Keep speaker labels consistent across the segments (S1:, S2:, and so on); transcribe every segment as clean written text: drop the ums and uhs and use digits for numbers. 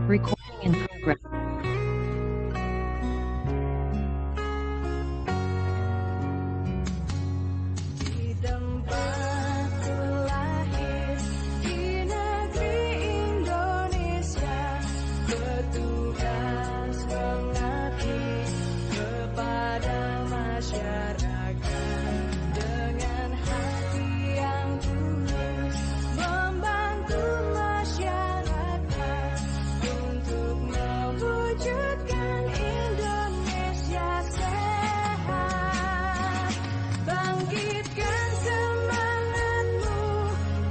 S1: Recording in progress.
S2: Di tempatku lahir, di negeri Indonesia, bertugas mengabdi kepada masyarakat dengan hati yang tulus, membantu masyarakat untuk mewujudkan Indonesia sehat. Bangkitkan semangatmu,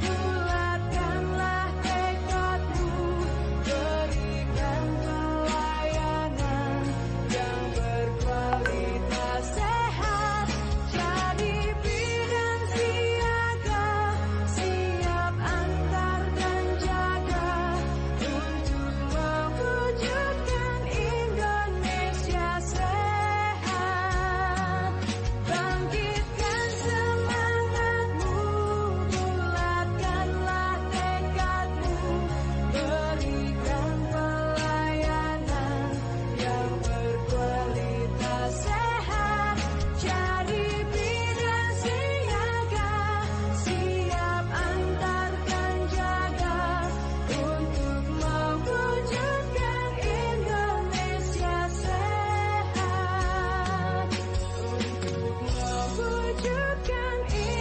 S2: bulatkanlah tekadmu, berikan pelayanan yang berkualitas sehat. Jadi bidan siaga, siap antar dan jaga untuk mewujudkan Indonesia sehat. Bangkitkan semangatmu, bulatkanlah tekadmu, berikan pelayanan yang berkualitas sehat. Jadi bidan siaga, siap antar dan jaga untuk mewujudkan Indonesia sehat. Untuk mewujudkan Indonesia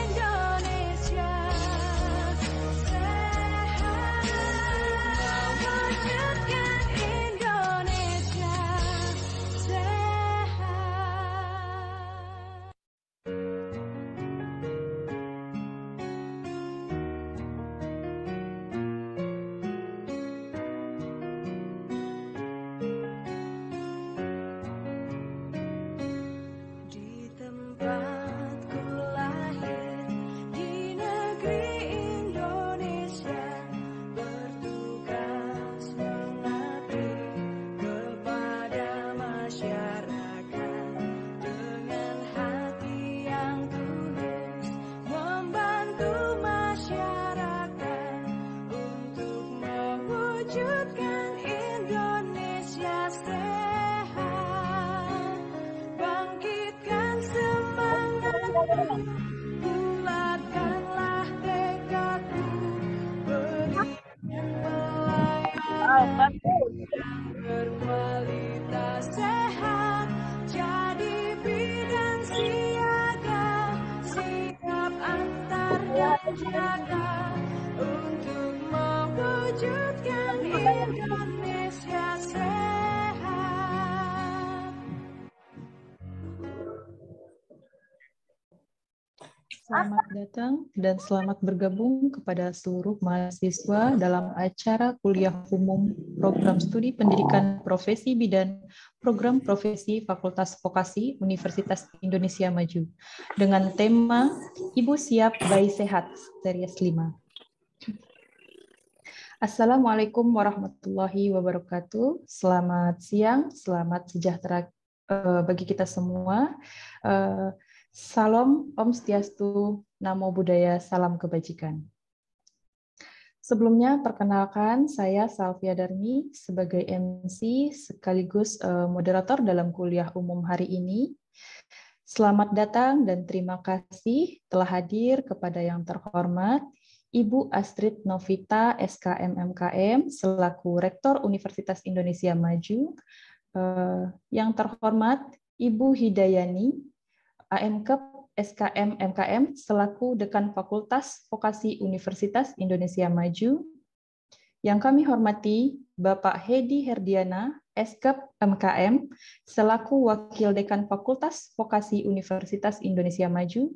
S2: sehat. Mewujudkan Indonesia sehat. Di tempatku lahir, di negeri Indonesia, bertugas mengabdi kepada masyarakat dengan hati yang tulus, membantu masyarakat untuk mewujudkan Indonesia sehat. Bangkitkan semangatmu, bulatkanlah tekadmu, berikan pelayanan yang berkualitas sehat. Jadi bidan siaga, siap antar dan jaga untuk mewujudkan Indonesia sehat.
S3: Selamat datang dan selamat bergabung kepada seluruh mahasiswa dalam acara kuliah umum Program Studi Pendidikan Profesi Bidan Program Profesi Fakultas Vokasi Universitas Indonesia Maju dengan tema Ibu Siap Bayi Sehat Series 5. Assalamualaikum warahmatullahi wabarakatuh. Selamat siang, selamat sejahtera bagi kita semua. Salam, Om Swastiastu, Namo Buddhaya, salam kebajikan. Sebelumnya, perkenalkan saya Salvia Darmi sebagai MC sekaligus moderator dalam kuliah umum hari ini. Selamat datang dan terima kasih telah hadir kepada yang terhormat Ibu Astrid Novita, SKM MKM, selaku Rektor Universitas Indonesia Maju. Yang terhormat Ibu Hidayani, AMKEP SKM MKM selaku Dekan Fakultas Vokasi Universitas Indonesia Maju. Yang kami hormati Bapak Hedi Herdiana, SKEP MKM selaku Wakil Dekan Fakultas Vokasi Universitas Indonesia Maju.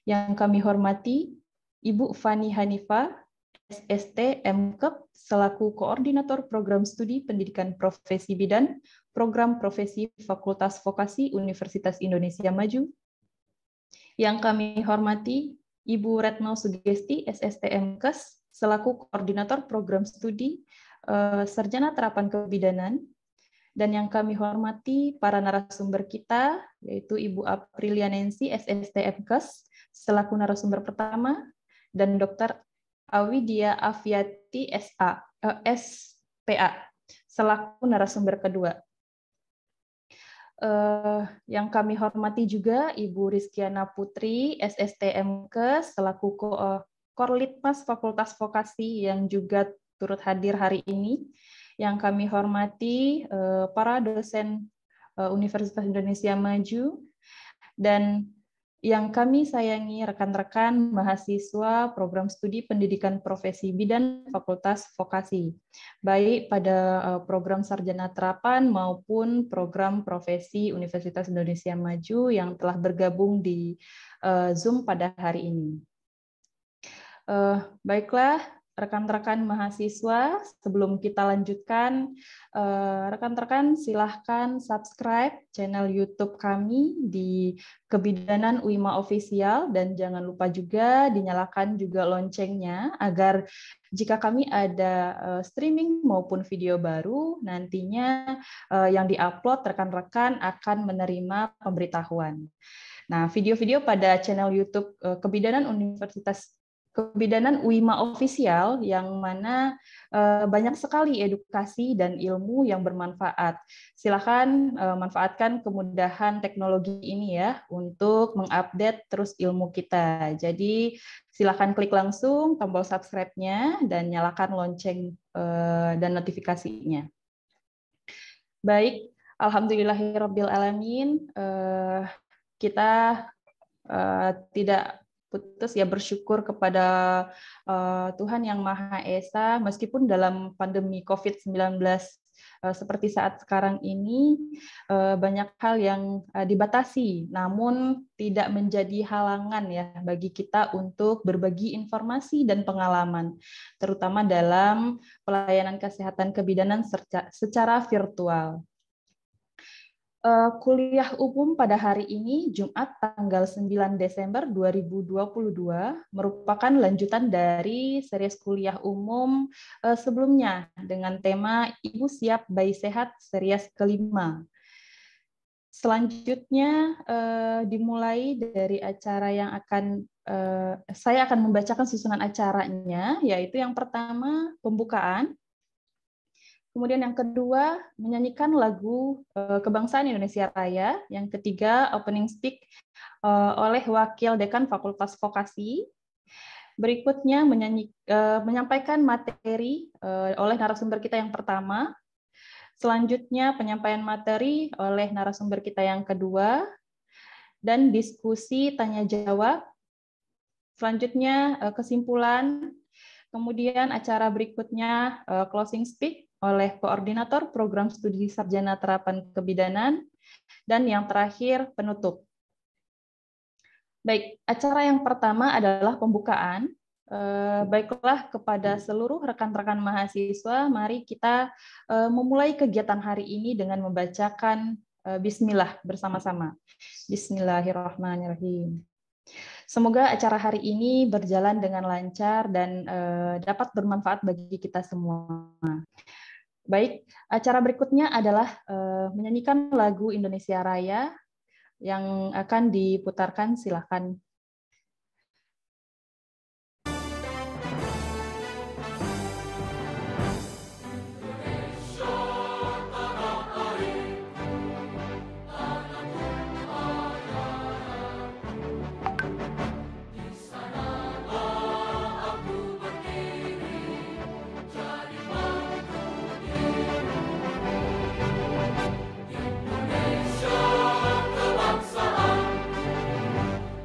S3: Yang kami hormati Ibu Fani Hanifa, SST MKEP selaku Koordinator Program Studi Pendidikan Profesi Bidan Program Profesi Fakultas Vokasi Universitas Indonesia Maju. Yang kami hormati Ibu Retno Sugesti, SST MKes, selaku Koordinator Program Studi Sarjana Terapan Kebidanan. Dan yang kami hormati para narasumber kita, yaitu Ibu Aprilia Nancy, SST MKes, selaku narasumber pertama, dan Dr. Awidia Afiati, SPA, selaku narasumber kedua. Yang kami hormati juga Ibu Rizkiana Putri, SSTMK, selaku Korlitmas Fakultas Vokasi yang juga turut hadir hari ini. Yang kami hormati para dosen Universitas Indonesia Maju, dan yang kami sayangi rekan-rekan mahasiswa program studi pendidikan profesi bidan Fakultas Vokasi, baik pada program sarjana terapan maupun program profesi Universitas Indonesia Maju yang telah bergabung di Zoom pada hari ini. Baiklah, rekan-rekan mahasiswa, sebelum kita lanjutkan, rekan-rekan silahkan subscribe channel YouTube kami di Kebidanan UIMA Official, dan jangan lupa juga dinyalakan juga loncengnya agar jika kami ada streaming maupun video baru, nantinya yang diupload rekan-rekan akan menerima pemberitahuan. Nah, video-video pada channel YouTube Kebidanan UIMA Official yang mana banyak sekali edukasi dan ilmu yang bermanfaat. Silakan manfaatkan kemudahan teknologi ini ya untuk mengupdate terus ilmu kita. Jadi silakan klik langsung tombol subscribe-nya dan nyalakan lonceng dan notifikasinya. Baik, alhamdulillahirabbil alamin, kita tidak putus ya bersyukur kepada Tuhan Yang Maha Esa, meskipun dalam pandemi COVID-19 seperti saat sekarang ini banyak hal yang dibatasi, namun tidak menjadi halangan ya bagi kita untuk berbagi informasi dan pengalaman, terutama dalam pelayanan kesehatan kebidanan secara virtual. Kuliah umum pada hari ini, Jumat tanggal 9 Desember 2022, merupakan lanjutan dari series kuliah umum sebelumnya dengan tema Ibu Siap Bayi Sehat series kelima. Selanjutnya dimulai dari acara yang saya akan membacakan susunan acaranya, yaitu yang pertama pembukaan. Kemudian yang kedua, menyanyikan lagu Kebangsaan Indonesia Raya. Yang ketiga, opening speak oleh Wakil Dekan Fakultas Vokasi. Berikutnya, menyampaikan materi oleh narasumber kita yang pertama. Selanjutnya, penyampaian materi oleh narasumber kita yang kedua. Dan diskusi tanya-jawab. Selanjutnya, kesimpulan. Kemudian acara berikutnya, closing speak oleh Koordinator Program Studi Sarjana Terapan Kebidanan, dan yang terakhir penutup. Baik, acara yang pertama adalah pembukaan. Baiklah, kepada seluruh rekan-rekan mahasiswa, mari kita memulai kegiatan hari ini dengan membacakan Bismillah bersama-sama. Bismillahirrahmanirrahim. Semoga acara hari ini berjalan dengan lancar dan dapat bermanfaat bagi kita semua. Baik, acara berikutnya adalah menyanyikan lagu Indonesia Raya yang akan diputarkan, silakan.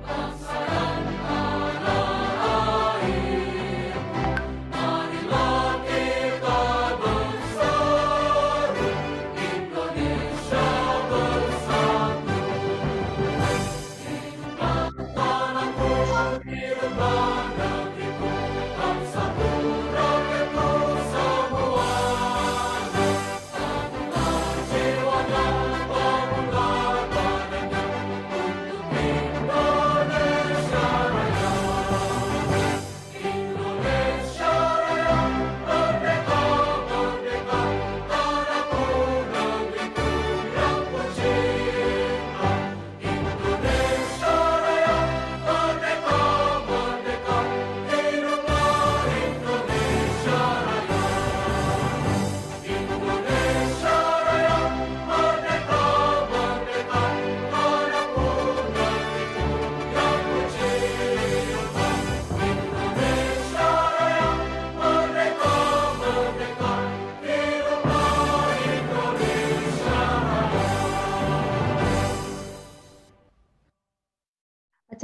S2: Bangsa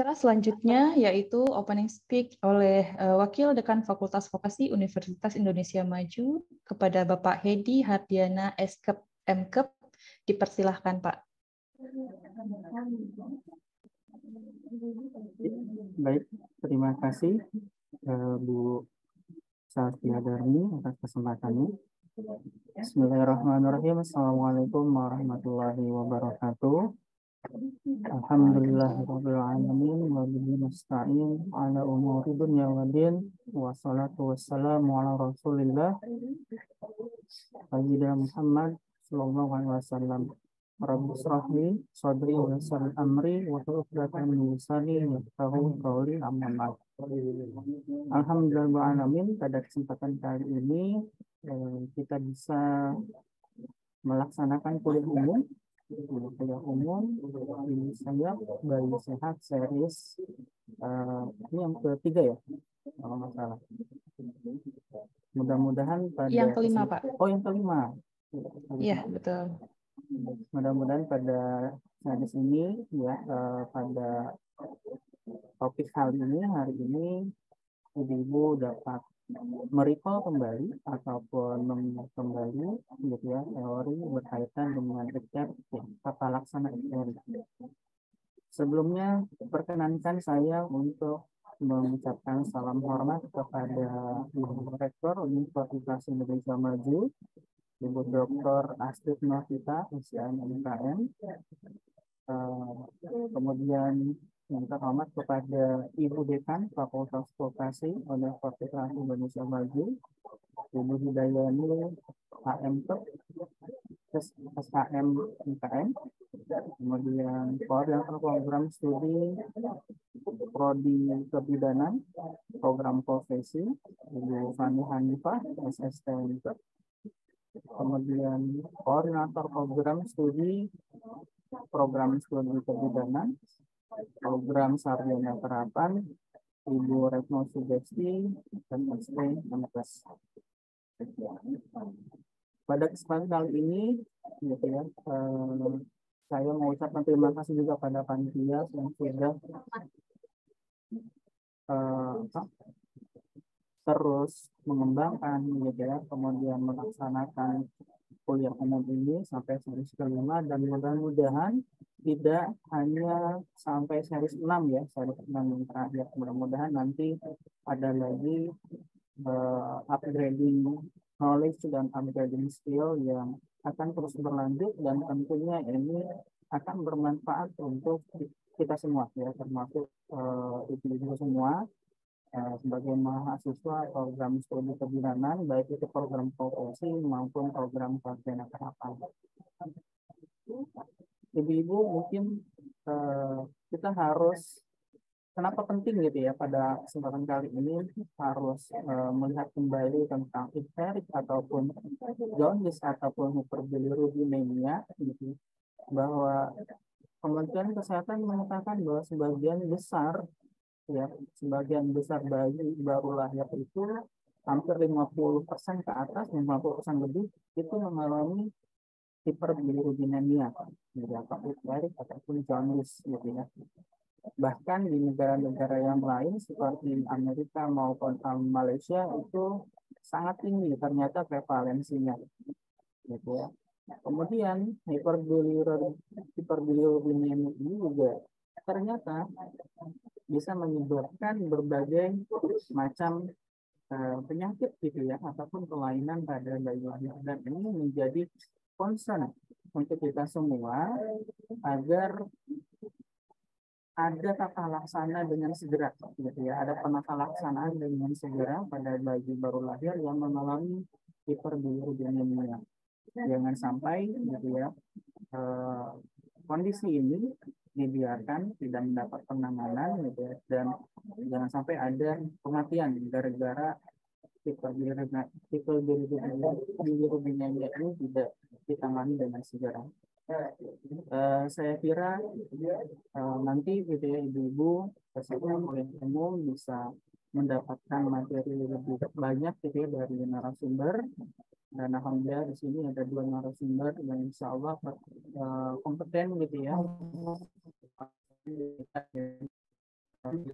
S3: Acara selanjutnya yaitu opening speak oleh Wakil Dekan Fakultas Vokasi Universitas Indonesia Maju kepada Bapak Hedi Hardiana Skep Mkep. Dipersilahkan, Pak.
S1: Baik, terima kasih Bu Safia Darmi atas kesempatannya. Bismillahirrahmanirrahim. Assalamualaikum warahmatullahi wabarakatuh. Alhamdulillahirabbil alamin wa bihi nasta'in ala umuri dunya waddin wassalatu wassalamu ala Rasulillah Sayyidina Muhammad sallallahu alaihi wasallam. Rabbi shrahli sadri wa yassir amri wa hlul 'uqdatam min lisani yafqahu qawli amma ba'd. Alhamdulillah alamin, pada kesempatan kali ini kita bisa melaksanakan kuliah umum ini saya Bayi Sehat series ini yang ketiga ya kalau nggak salah. Mudah-mudahan pada
S3: yang kelima, Pak.
S1: Oh, yang kelima.
S3: Iya, betul.
S1: Mudah-mudahan pada series ini ya pada topik hari ini ibu-ibu dapat merecall kembali ataupun mengingat kembali gitu ya teori berkaitan dengan recap ya, tata laksana teori. Sebelumnya perkenankan saya untuk mengucapkan salam hormat kepada Ibu Rektor Universitas Indonesia Maju, Ibu Dr. Astrid Novita, SIM MKM. Kemudian yang terhormat kepada Ibu Dekan Fakultas Vokasi Universitas Indonesia Maju, Ibu Hidayani HMK SHM MKM. Kemudian koordinator program studi Prodi Kebidanan program profesi Ibu Fani Hanifah SST. Kemudian koordinator program studi Kebidanan program sarjana terapan Ibu Retno Sugesti dan ST MPes. Pada kesempatan kali ini gitu ya, saya mengucapkan terima kasih juga pada panitia yang sudah terus mengembangkan gitu ya, kemudian melaksanakan kuliah umum ini sampai series kelima, dan mudah-mudahan tidak hanya sampai series 6 ya, series 6 yang terakhir. Mudah-mudahan nanti ada lagi upgrading knowledge dan upgrading skill yang akan terus berlanjut, dan tentunya ini akan bermanfaat untuk kita semua ya, termasuk ibu-ibu semua sebagai mahasiswa program studi kebidanan, baik itu program profesi maupun program sarjana terapan. Ibu-ibu mungkin kita harus, kenapa penting gitu ya pada kesempatan kali ini harus melihat kembali tentang icteric ataupun jaundice ataupun hyperbilirubinemia gitu, bahwa Kementerian Kesehatan mengatakan bahwa sebagian besar bayi baru lahir itu hampir 50% ke atas, 50% lebih itu mengalami hiperbilirubinemia, jadi apa icteric ataupun jaundice gitu ya. Bahkan di negara-negara yang lain seperti Amerika maupun Malaysia itu sangat tinggi ternyata prevalensinya gitu ya. Kemudian hiperbilirubinemia ini juga ternyata bisa menyebabkan berbagai macam penyakit gitu ya, ataupun kelainan pada bayi lahir, dan ini menjadi concern untuk kita semua agar ada tata laksana dengan segera gitu ya, ada penata laksanaan dengan segera pada bayi baru lahir yang mengalami hiperbilirubinemia. Jangan sampai gitu ya kondisi ini dibiarkan tidak mendapat penanganan gitu ya, dan jangan sampai ada kematian gara-gara hiperbilirubinemia ini tidak ditangani dengan segera. Saya kira nanti gitu ya ibu-ibu peserta kuliah umum bisa mendapatkan materi lebih banyak gitu ya dari narasumber, dan alhamdulillah di sini ada 2 narasumber yang insya Allah kompeten gitu ya.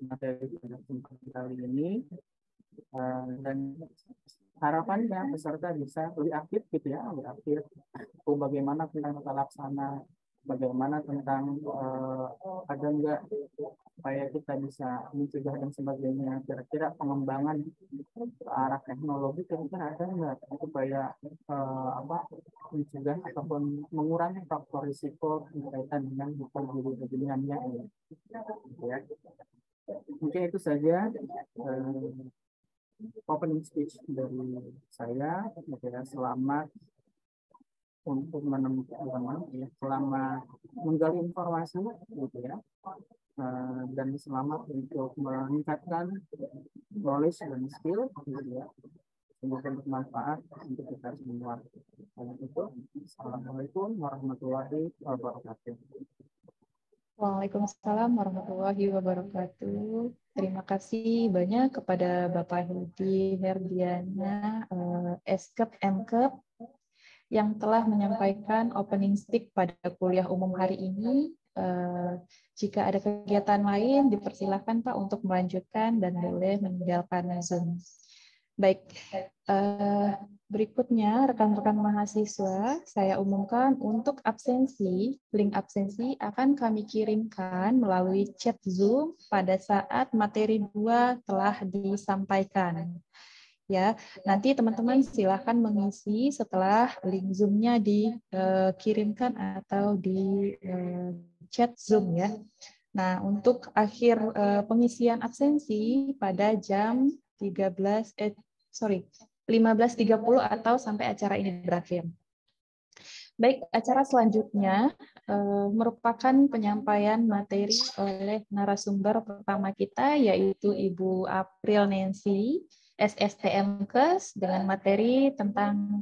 S1: materi kali ini. Dan harapannya peserta bisa lebih aktif gitu ya, lebih aktif. Bagaimana tentang tata laksana, bagaimana tentang ada enggak supaya kita bisa mencegah dan sebagainya. Kira-kira pengembangan ke arah teknologi kira-kira ada enggak supaya mencegah ataupun mengurangi faktor risiko berkaitan dengan kejadiannya ya. Mungkin itu saja opening speech dari saya. Selamat untuk menemukan selama menggali informasi gitu ya, dan selamat untuk meningkatkan knowledge dan skill gitu ya, semoga bermanfaat untuk kita semua. Itu Assalamualaikum warahmatullahi wabarakatuh.
S3: Waalaikumsalam warahmatullahi wabarakatuh. Terima kasih banyak kepada Bapak Hudi Herdiana, Eskep Mkep, yang telah menyampaikan opening speech pada kuliah umum hari ini. Jika ada kegiatan lain, dipersilahkan Pak untuk melanjutkan dan boleh meninggalkan Zoom. Baik, berikutnya rekan-rekan mahasiswa, saya umumkan untuk absensi, link absensi akan kami kirimkan melalui chat Zoom pada saat materi 2 telah disampaikan. Ya, nanti teman-teman silakan mengisi setelah link Zoom-nya dikirimkan atau di chat Zoom ya. Nah, untuk akhir pengisian absensi pada jam 15.30 atau sampai acara ini berakhir. Baik, acara selanjutnya merupakan penyampaian materi oleh narasumber pertama kita, yaitu Ibu April Nancy, SSTMKes, dengan materi tentang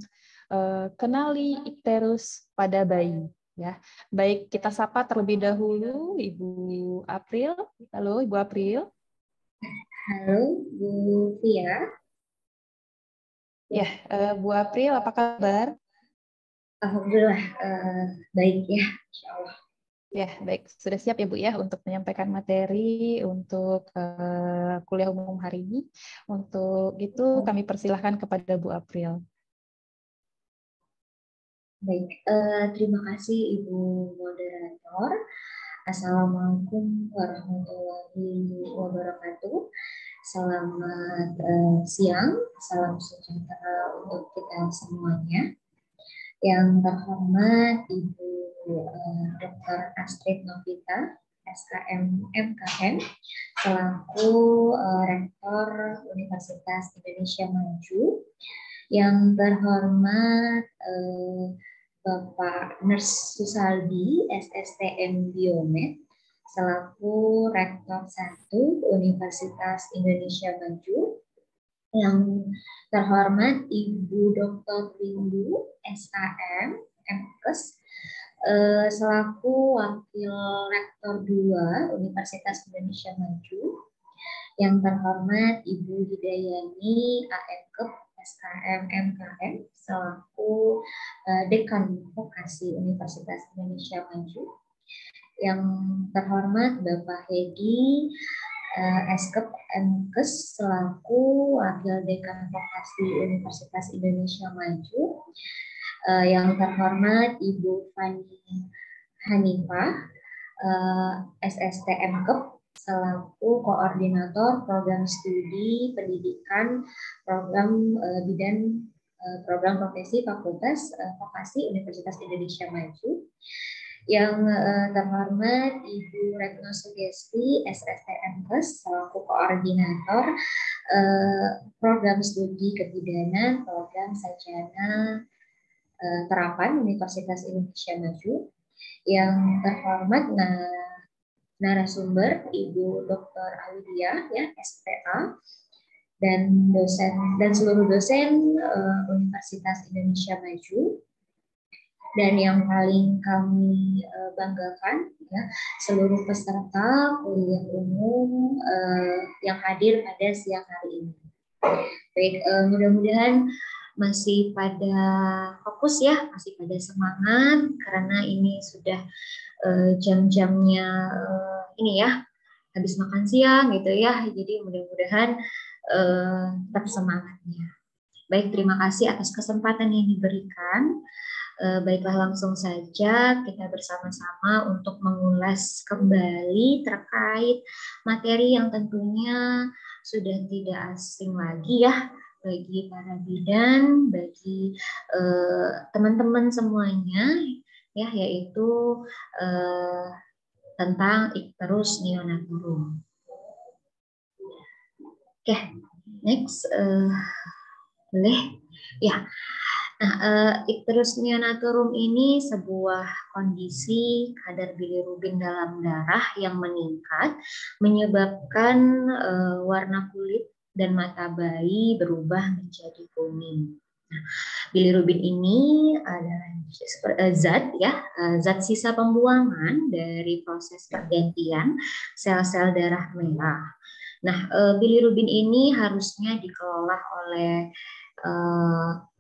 S3: kenali ikterus pada bayi. Ya, baik, kita sapa terlebih dahulu Ibu April. Halo, Ibu April.
S4: Halo, Bu Fia.
S3: Ya, Bu April, apa kabar?
S4: Alhamdulillah baik ya, Insya Allah.
S3: Ya, baik. Sudah siap ya Bu ya untuk menyampaikan materi untuk kuliah umum hari ini. Untuk itu kami persilahkan kepada Bu April.
S4: Baik, terima kasih Ibu Moderator. Assalamualaikum warahmatullahi wabarakatuh. Selamat siang, salam sejahtera untuk kita semuanya. Yang terhormat Ibu Dr. Astrid Novita, SKM MKM, selaku Rektor Universitas Indonesia Maju. Yang terhormat Bapak Nurs Susaldi, SSTM Biomed, selaku Rektor 1 Universitas Indonesia Maju. Yang terhormat Ibu Dr. Windu, SAM, MKes, selaku Wakil Rektor 2 Universitas Indonesia Maju. Yang terhormat Ibu Hidayani, AMKep, SKM MKM, selaku Dekan Vokasi Universitas Indonesia Maju. Yang terhormat Bapak Hedi, Eskep MKes, selaku Wakil Dekan Vokasi Universitas Indonesia Maju. Yang terhormat Ibu Fani Hanifah, SST MKep, selaku Koordinator Program Studi Pendidikan Program Bidan Program Profesi Fakultas Vokasi Universitas Indonesia Maju. Yang terhormat Ibu Retno Sugesti, SSTMKes, selaku Koordinator Program Studi Kebidanan Program Sarjana Terapan Universitas Indonesia Maju. Yang terhormat narasumber Ibu Dr. Aulia, ya, SPA, dan dosen dan seluruh dosen Universitas Indonesia Maju. Dan yang paling kami banggakan, ya, seluruh peserta kuliah umum yang hadir pada siang hari ini. Baik, mudah-mudahan masih pada fokus ya, masih pada semangat, karena ini sudah jam-jamnya ini ya, habis makan siang gitu ya. Jadi mudah-mudahan tetap semangatnya. Baik, terima kasih atas kesempatan yang diberikan. Baiklah, langsung saja kita bersama-sama untuk mengulas kembali terkait materi yang tentunya sudah tidak asing lagi ya bagi para bidan, bagi teman-teman semuanya ya, yaitu tentang ikterus neonatorum. Oke, next boleh ya. Nah, ikterus neonatorum ini sebuah kondisi kadar bilirubin dalam darah yang meningkat, menyebabkan warna kulit dan mata bayi berubah menjadi kuning. Nah, bilirubin ini adalah zat ya, zat sisa pembuangan dari proses pergantian sel-sel darah merah. Nah, bilirubin ini harusnya dikelola oleh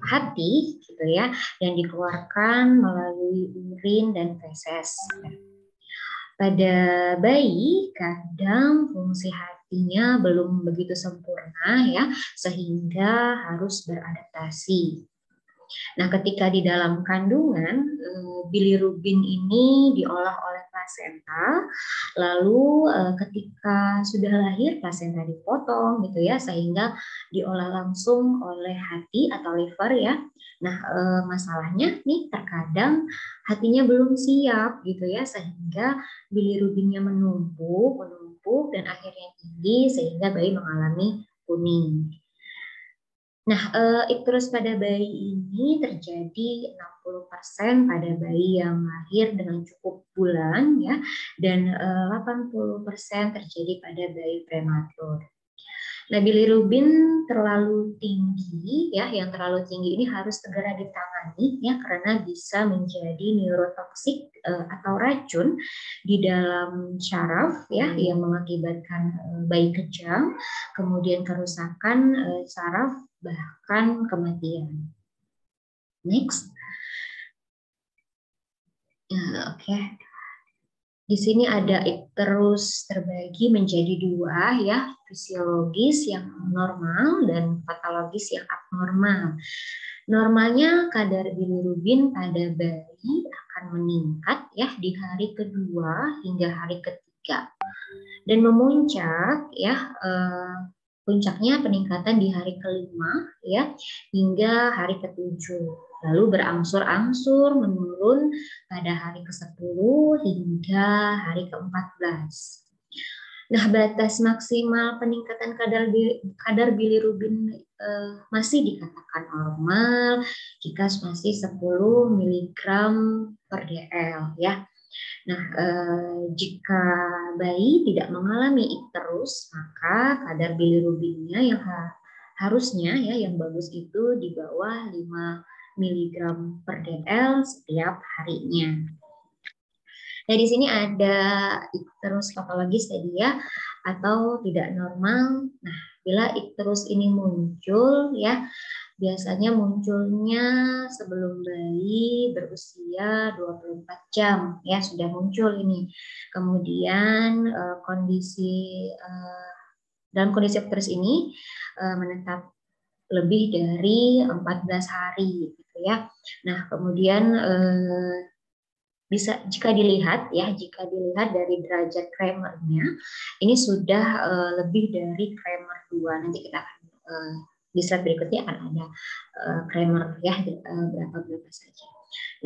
S4: hati gitu ya, dan dikeluarkan melalui urin dan feses. Pada bayi kadang fungsi hatinya belum begitu sempurna ya, sehingga harus beradaptasi. Nah, ketika di dalam kandungan, bilirubin ini diolah oleh plasenta, lalu ketika sudah lahir plasenta dipotong gitu ya, sehingga diolah langsung oleh hati atau liver ya. Nah, masalahnya nih terkadang hatinya belum siap gitu ya, sehingga bilirubinnya menumpuk dan akhirnya tinggi sehingga bayi mengalami kuning. Nah, ikterus pada bayi ini terjadi 60% pada bayi yang lahir dengan cukup bulan ya, dan 80% terjadi pada bayi prematur. Nah, bilirubin terlalu tinggi ya, yang terlalu tinggi ini harus segera ditangani ya, karena bisa menjadi neurotoksik atau racun di dalam syaraf ya, yang mengakibatkan bayi kejang, kemudian kerusakan syaraf, bahkan kematian. Next. Oke. Di sini ada ikterus terbagi menjadi dua ya, fisiologis yang normal dan patologis yang abnormal. Normalnya kadar bilirubin pada bayi akan meningkat ya di hari kedua hingga hari ketiga dan memuncak ya, puncaknya peningkatan di hari kelima ya hingga hari ketujuh. Lalu berangsur-angsur menurun pada hari ke-10 hingga hari ke-14. Nah, batas maksimal peningkatan kadar bilirubin masih dikatakan normal jika masih 10 mg per dl ya. Nah, jika bayi tidak mengalami ikterus, maka kadar bilirubinnya yang harusnya ya yang bagus itu di bawah 5 mg per dl setiap harinya. Nah, di sini ada ikterus patologis tadi ya, atau tidak normal. Nah, bila ikterus ini muncul ya, biasanya munculnya sebelum bayi berusia 24 jam ya, sudah muncul ini. Kemudian dalam kondisi ikterus ini menetap lebih dari 14 hari gitu ya. Nah, kemudian bisa jika dilihat dari derajat Kramernya ini sudah lebih dari Kramer 2. Nanti kita akan di slide berikutnya akan ada Kramer ya, berapa saja.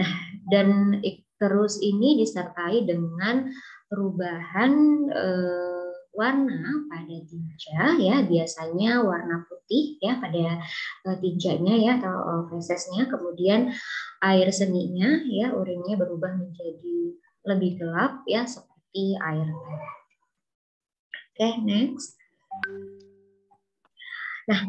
S4: Nah, dan ikterus ini disertai dengan perubahan warna pada tinja ya, biasanya warna putih ya pada tinjanya ya atau fesesnya, kemudian air seninya ya, urinnya berubah menjadi lebih gelap ya seperti air teh. Oke, next. Nah,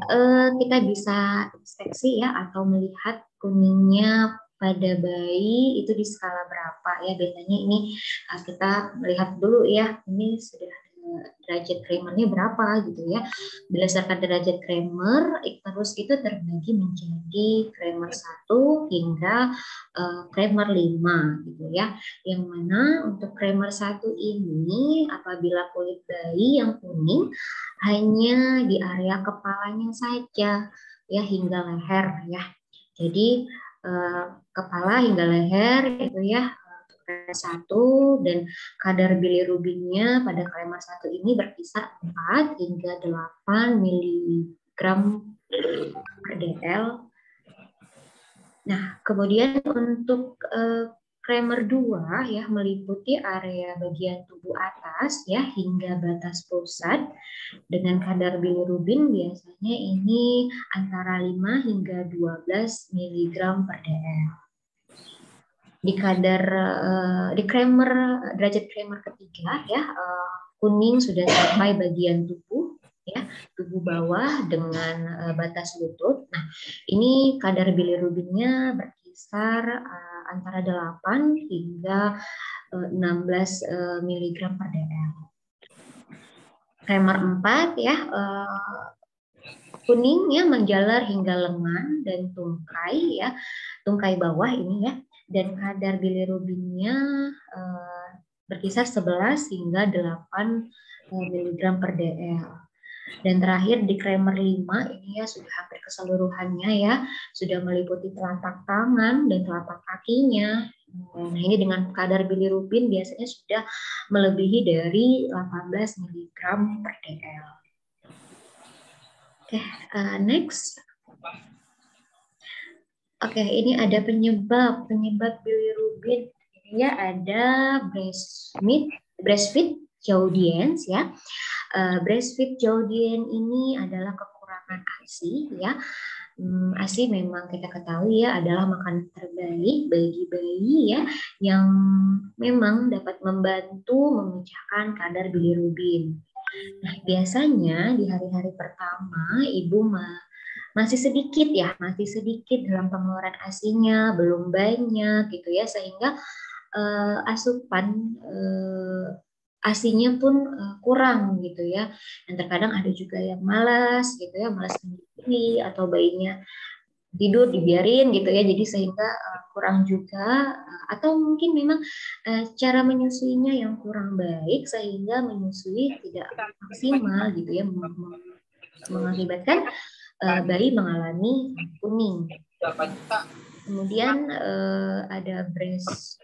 S4: kita bisa inspeksi ya atau melihat kuningnya pada bayi itu di skala berapa ya. Biasanya ini kita melihat dulu ya, ini sudah derajat Kramernya berapa gitu ya. Berdasarkan derajat Kramer, ikterus itu terbagi menjadi Kramer 1 hingga Kramer 5 gitu ya. Yang mana untuk Kramer 1 ini apabila kulit bayi yang kuning hanya di area kepalanya saja ya hingga leher ya. Jadi kepala hingga leher itu ya Kramer 1 dan kadar bilirubinnya pada Kramer 1 ini berkisar 4 hingga 8 miligram per dl. Nah, kemudian untuk Kramer 2 ya meliputi area bagian tubuh atas ya hingga batas pusat dengan kadar bilirubin biasanya ini antara 5 hingga 12 mg per dl. Di kadar di Kramer derajat Kramer ketiga ya kuning sudah sampai bagian tubuh ya tubuh bawah dengan batas lutut. Nah, ini kadar bilirubinnya berkisar antara 8 hingga 16 mg per dl. Kramer 4 ya kuning ya menjalar hingga lengan dan tungkai ya tungkai bawah ini ya dan kadar bilirubinnya berkisar 11 hingga 8 mg per dl. Dan terakhir di Kramer 5 ini ya sudah hampir keseluruhannya ya sudah meliputi telapak tangan dan telapak kakinya. Nah, ini dengan kadar bilirubin biasanya sudah melebihi dari 18 mg per dl. Oke, next. Oke, ini ada penyebab bilirubin. Ini ya ada breastfeed Jaudiens ya. Breastfeed Jaudiens ini adalah kekurangan ASI ya. ASI memang kita ketahui ya adalah makanan terbaik bagi bayi ya yang memang dapat membantu memecahkan kadar bilirubin. Nah, biasanya di hari-hari pertama ibu masih sedikit dalam pengeluaran ASI-nya, belum banyak gitu ya sehingga asupan ASI-nya pun kurang gitu ya. Dan terkadang ada juga yang malas gitu ya, malas menyusui atau bayinya tidur dibiarin gitu ya. Jadi sehingga kurang juga atau mungkin memang cara menyusuinya yang kurang baik sehingga menyusui tidak maksimal gitu ya mengakibatkan bayi mengalami kuning. Kemudian ada breast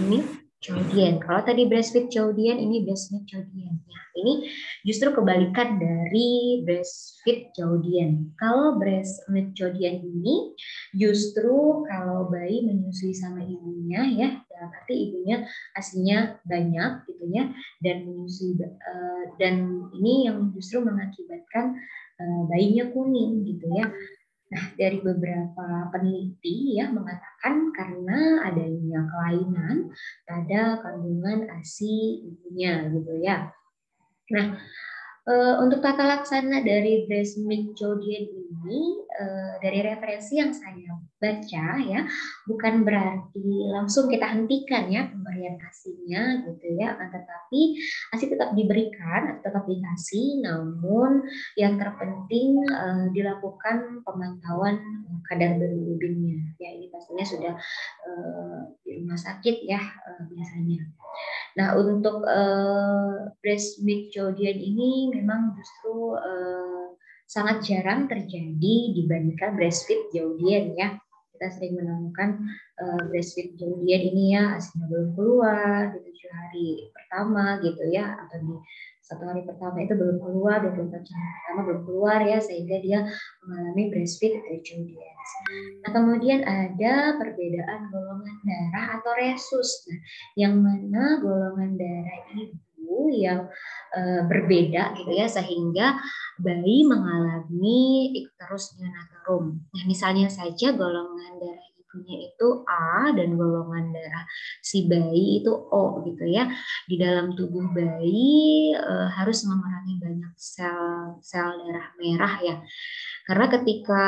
S4: milk Jaudiens. Kalau tadi breastfeed Jaudiens, ini breast milk Jaudiens. Ya, ini justru kebalikan dari breastfeed Jaudiens. Kalau breast milk Jaudiens ini justru kalau bayi menyusui sama ibunya ya, berarti ibunya ASI-nya banyak gitu ya, dan menyusui dan ini yang justru mengakibatkan bayinya kuning gitu ya. Nah, dari beberapa peneliti ya mengatakan karena adanya kelainan pada kandungan ASI ibunya gitu ya. Nah, untuk tata laksana dari breast milk Jaudiens ini dari referensi yang saya baca ya bukan berarti langsung kita hentikan ya pemberian ASI-nya gitu ya, tetapi ASI tetap diberikan, tetap dikasih, namun yang terpenting dilakukan pemantauan kadar bilirubinnya ya, ini pastinya sudah di rumah sakit ya biasanya. Nah, untuk breast milk Jaudiens ini memang justru sangat jarang terjadi dibandingkan breastfeed Jaudiens ya. Kita sering menemukan breastfeed Jaudiens ini ya ASInya belum keluar di 7 hari pertama gitu ya, atau di 1 hari pertama itu belum keluar, 24 jam pertama belum keluar ya, sehingga dia mengalami breastfeed Jaudiens. Nah, kemudian ada perbedaan golongan darah atau resus. Nah, yang mana golongan darah ibu yang berbeda gitu ya, sehingga bayi mengalami ikterus neonatalum. Nah, misalnya saja golongan darah ibu terapinya itu A dan golongan darah si bayi itu O gitu ya. Di dalam tubuh bayi harus memerangi banyak sel darah merah ya. Karena ketika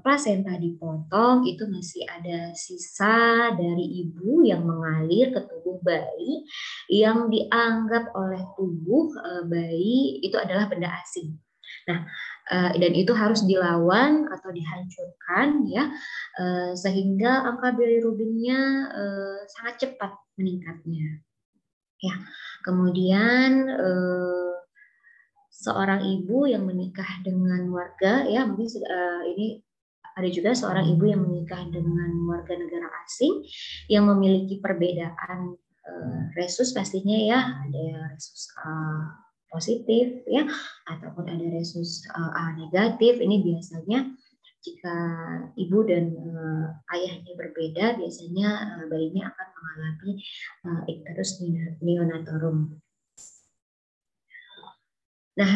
S4: plasenta dipotong itu masih ada sisa dari ibu yang mengalir ke tubuh bayi yang dianggap oleh tubuh bayi itu adalah benda asing. Nah, dan itu harus dilawan atau dihancurkan ya, sehingga angka bilirubinnya sangat cepat meningkatnya. Ya, kemudian seorang ibu yang menikah dengan warga ya, mungkin ini ada juga seorang ibu yang menikah dengan warga negara asing yang memiliki perbedaan resus pastinya ya, ada resus positif ya, ataupun ada resus A negatif. Ini biasanya jika ibu dan ayahnya berbeda, biasanya bayinya akan mengalami icterus neonatorum. Nah,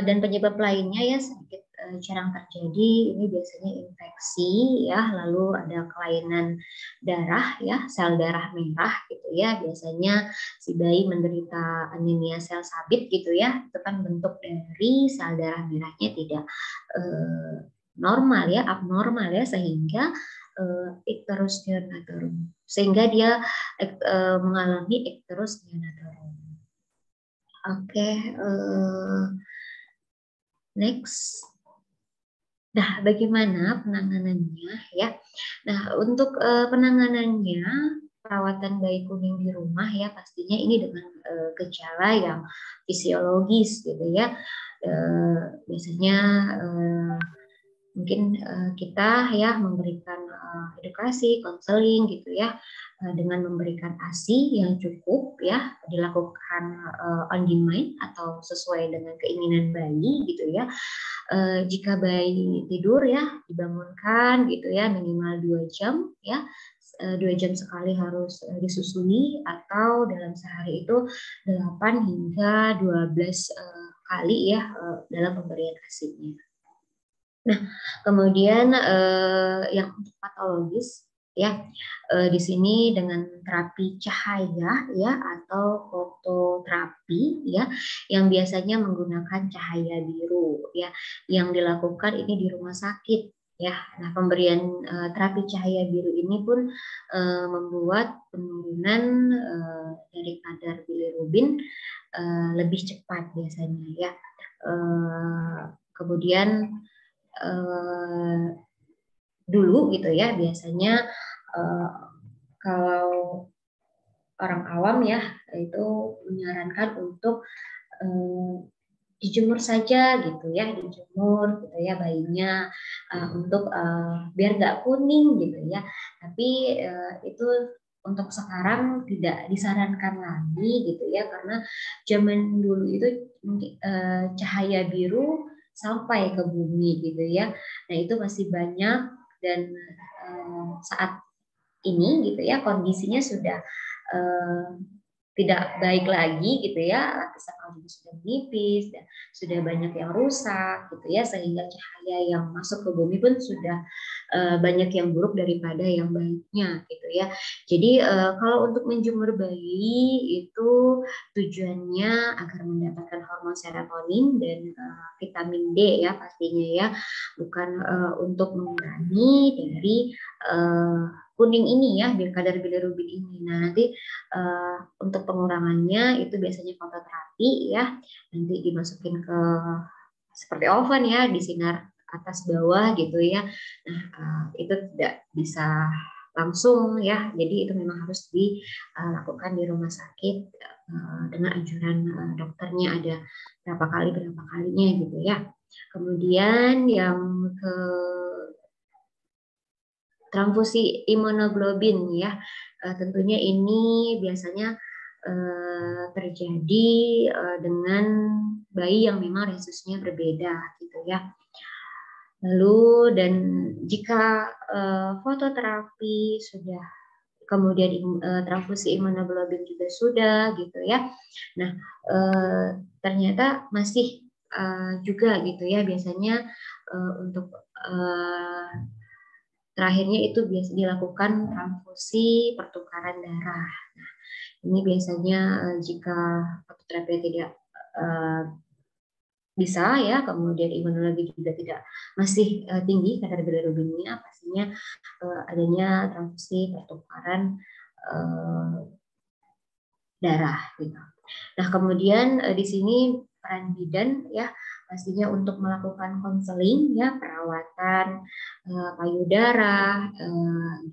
S4: dan penyebab lainnya ya sedikit jarang terjadi, ini biasanya infeksi ya, lalu ada kelainan darah ya, sel darah merah gitu ya, biasanya si bayi menderita anemia sel sabit gitu ya, itu kan bentuk dari sel darah merahnya tidak normal ya, abnormal ya, sehingga icterus neonatorum, sehingga dia mengalami icterus neonatorum. Oke, next. Nah, bagaimana penanganannya ya? Nah, untuk penanganannya, perawatan bayi kuning di rumah ya, pastinya ini dengan gejala yang fisiologis gitu ya. Biasanya mungkin kita ya memberikan edukasi, konseling gitu ya, dengan memberikan ASI yang cukup ya, dilakukan on demand atau sesuai dengan keinginan bayi gitu ya. Jika bayi tidur ya, dibangunkan gitu ya, minimal 2 jam ya, 2 jam sekali harus disusui, atau dalam sehari itu 8 hingga 12 kali ya dalam pemberian ASI-nya. Nah, kemudian yang untuk patologis ya, di sini dengan terapi cahaya ya atau fototerapi ya, yang biasanya menggunakan cahaya biru ya, yang dilakukan ini di rumah sakit ya. Nah, pemberian terapi cahaya biru ini pun membuat penurunan dari kadar bilirubin lebih cepat biasanya ya. Kemudian dulu gitu ya, biasanya kalau orang awam ya itu menyarankan untuk dijemur saja gitu ya, dijemur gitu ya bayinya untuk biar nggak kuning gitu ya. Tapi itu untuk sekarang tidak disarankan lagi gitu ya, karena zaman dulu itu cahaya biru sampai ke bumi gitu ya. Nah, itu masih banyak, dan saat ini gitu ya kondisinya sudah tidak baik lagi gitu ya, lapisan ozon sudah menipis dan sudah banyak yang rusak gitu ya, sehingga cahaya yang masuk ke bumi pun sudah banyak yang buruk daripada yang baiknya gitu ya. Jadi kalau untuk menjemur bayi itu tujuannya agar mendapatkan hormon serotonin dan vitamin D ya pastinya ya, bukan untuk mengurangi dari kuning ini ya, kadar bilirubin ini. Nah, nanti untuk pengurangannya itu biasanya fototerapi ya, nanti dimasukin ke seperti oven ya, disinar atas bawah gitu ya. Nah, itu tidak bisa langsung ya, jadi itu memang harus dilakukan di rumah sakit dengan anjuran dokternya, ada berapa kalinya gitu ya. Kemudian yang ke transfusi imunoglobin ya, tentunya ini biasanya terjadi dengan bayi yang memang resusnya berbeda gitu ya. Lalu dan jika fototerapi sudah, kemudian transfusi imunoglobin juga sudah gitu ya. Nah, ternyata masih juga gitu ya, biasanya untuk terakhirnya itu biasa dilakukan transfusi pertukaran darah. Nah, ini biasanya jika fototerapi tidak bisa ya, kemudian imunologi juga tidak masih tinggi kadar bilirubinnya, pastinya adanya transfusi pertukaran darah gitu. Nah, kemudian di sini peran bidan ya pastinya untuk melakukan konseling ya, perawatan payudara,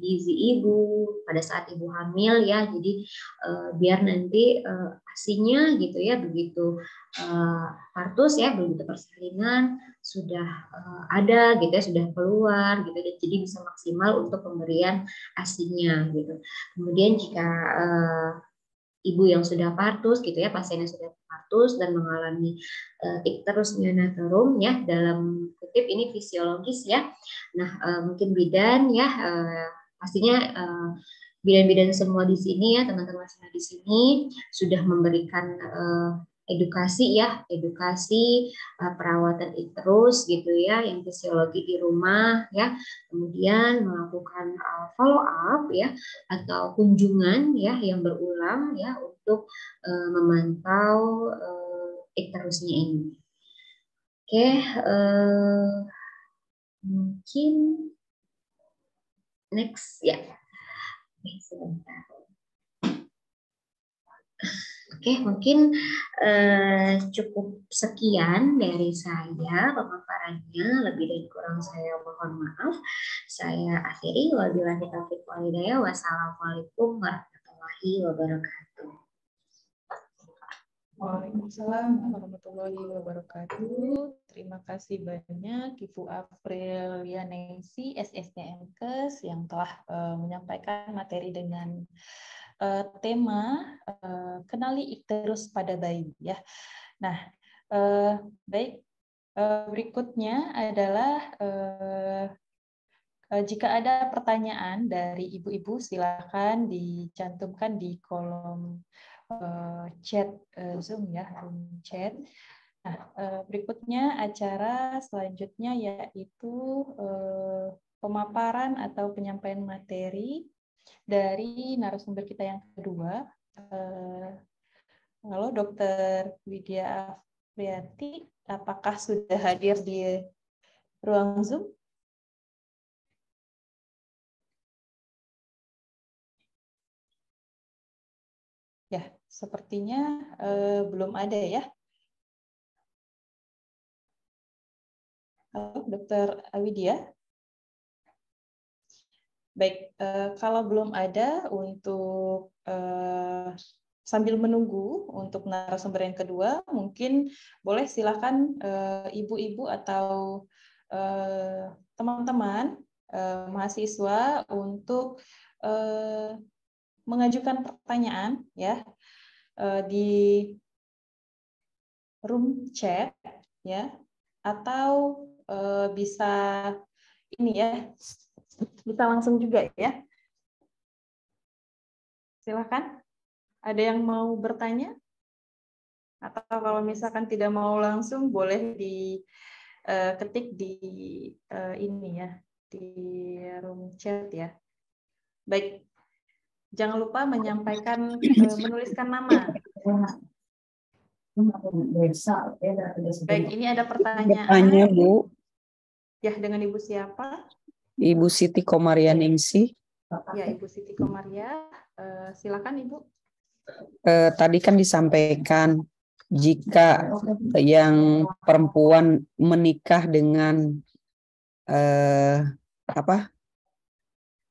S4: gizi ibu pada saat ibu hamil ya. Jadi biar nanti ASINya gitu ya, begitu partus ya, begitu persalinan sudah ada gitu ya, sudah keluar gitu, dan jadi bisa maksimal untuk pemberian ASINya gitu. Kemudian jika ibu yang sudah partus gitu ya, pasien yang sudah partus dan mengalami icterus neonatorum ya, dalam kutip ini fisiologis ya. Nah, mungkin bidan ya, pastinya bidan-bidan semua di sini ya, teman-teman semua di sini sudah memberikan edukasi ya, edukasi perawatan icterus gitu ya, yang fisiologi di rumah ya, kemudian melakukan follow up ya, atau kunjungan ya yang berulang ya, untuk memantau icterusnya ini. Oke, mungkin next ya. Sebentar. Oke, mungkin cukup sekian dari saya pemaparannya. Lebih dan kurang saya mohon maaf. Saya akhiri. Wabillahi taufiq wal hidayah. Wassalamualaikum warahmatullahi wabarakatuh.
S3: Waalaikumsalam warahmatullahi wabarakatuh. Terima kasih banyak Ibu Aprilia Nengsi, SSDMkes, yang telah menyampaikan materi dengan tema kenali icterus pada bayi ya. Nah, baik, berikutnya adalah jika ada pertanyaan dari ibu-ibu, silakan dicantumkan di kolom chat Zoom ya, room chat. Nah, berikutnya acara selanjutnya yaitu pemaparan atau penyampaian materi dari narasumber kita yang kedua. Halo, Dr. Widya Afriati, apakah sudah hadir di ruang Zoom? Ya, sepertinya belum ada ya. Halo, Dr. Widya. Baik, kalau belum ada, untuk sambil menunggu untuk narasumber yang kedua, mungkin boleh silakan ibu-ibu atau teman-teman mahasiswa untuk mengajukan pertanyaan ya di room chat ya, atau bisa ini ya, bisa langsung juga ya. Silakan. Ada yang mau bertanya? Atau kalau misalkan tidak mau langsung, boleh diketik di ini ya, di room chat ya. Baik. Jangan lupa menyampaikan, menuliskan nama. Baik, ini ada pertanyaan.
S5: Tanya, Bu.
S3: Ya, dengan Ibu siapa?
S5: Ibu Siti Komarianingsih.
S3: Ya, Ibu Siti Komaria. Silakan, Ibu.
S5: Tadi kan disampaikan jika yang perempuan menikah dengan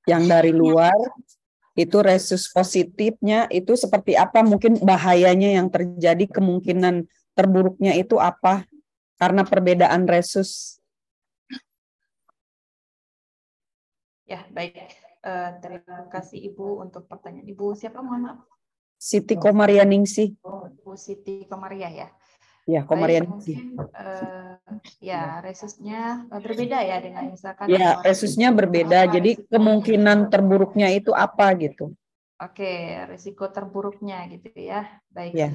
S5: yang dari luar, itu resus positifnya itu seperti apa? Mungkin bahayanya yang terjadi, kemungkinan terburuknya itu apa? Karena perbedaan resus.
S3: Ya, baik. Terima kasih Ibu untuk pertanyaan. Ibu siapa, mohon maaf?
S5: Siti Komarianingsih.
S3: Ibu Siti Komaria ya.
S5: Ya, Komarianingsih.
S3: Ya, resusnya berbeda ya dengan misalkan.
S5: Ya, resusnya berbeda. Jadi kemungkinan terburuknya itu apa gitu?
S3: Oke, risiko terburuknya gitu ya. Baik.
S5: Ya.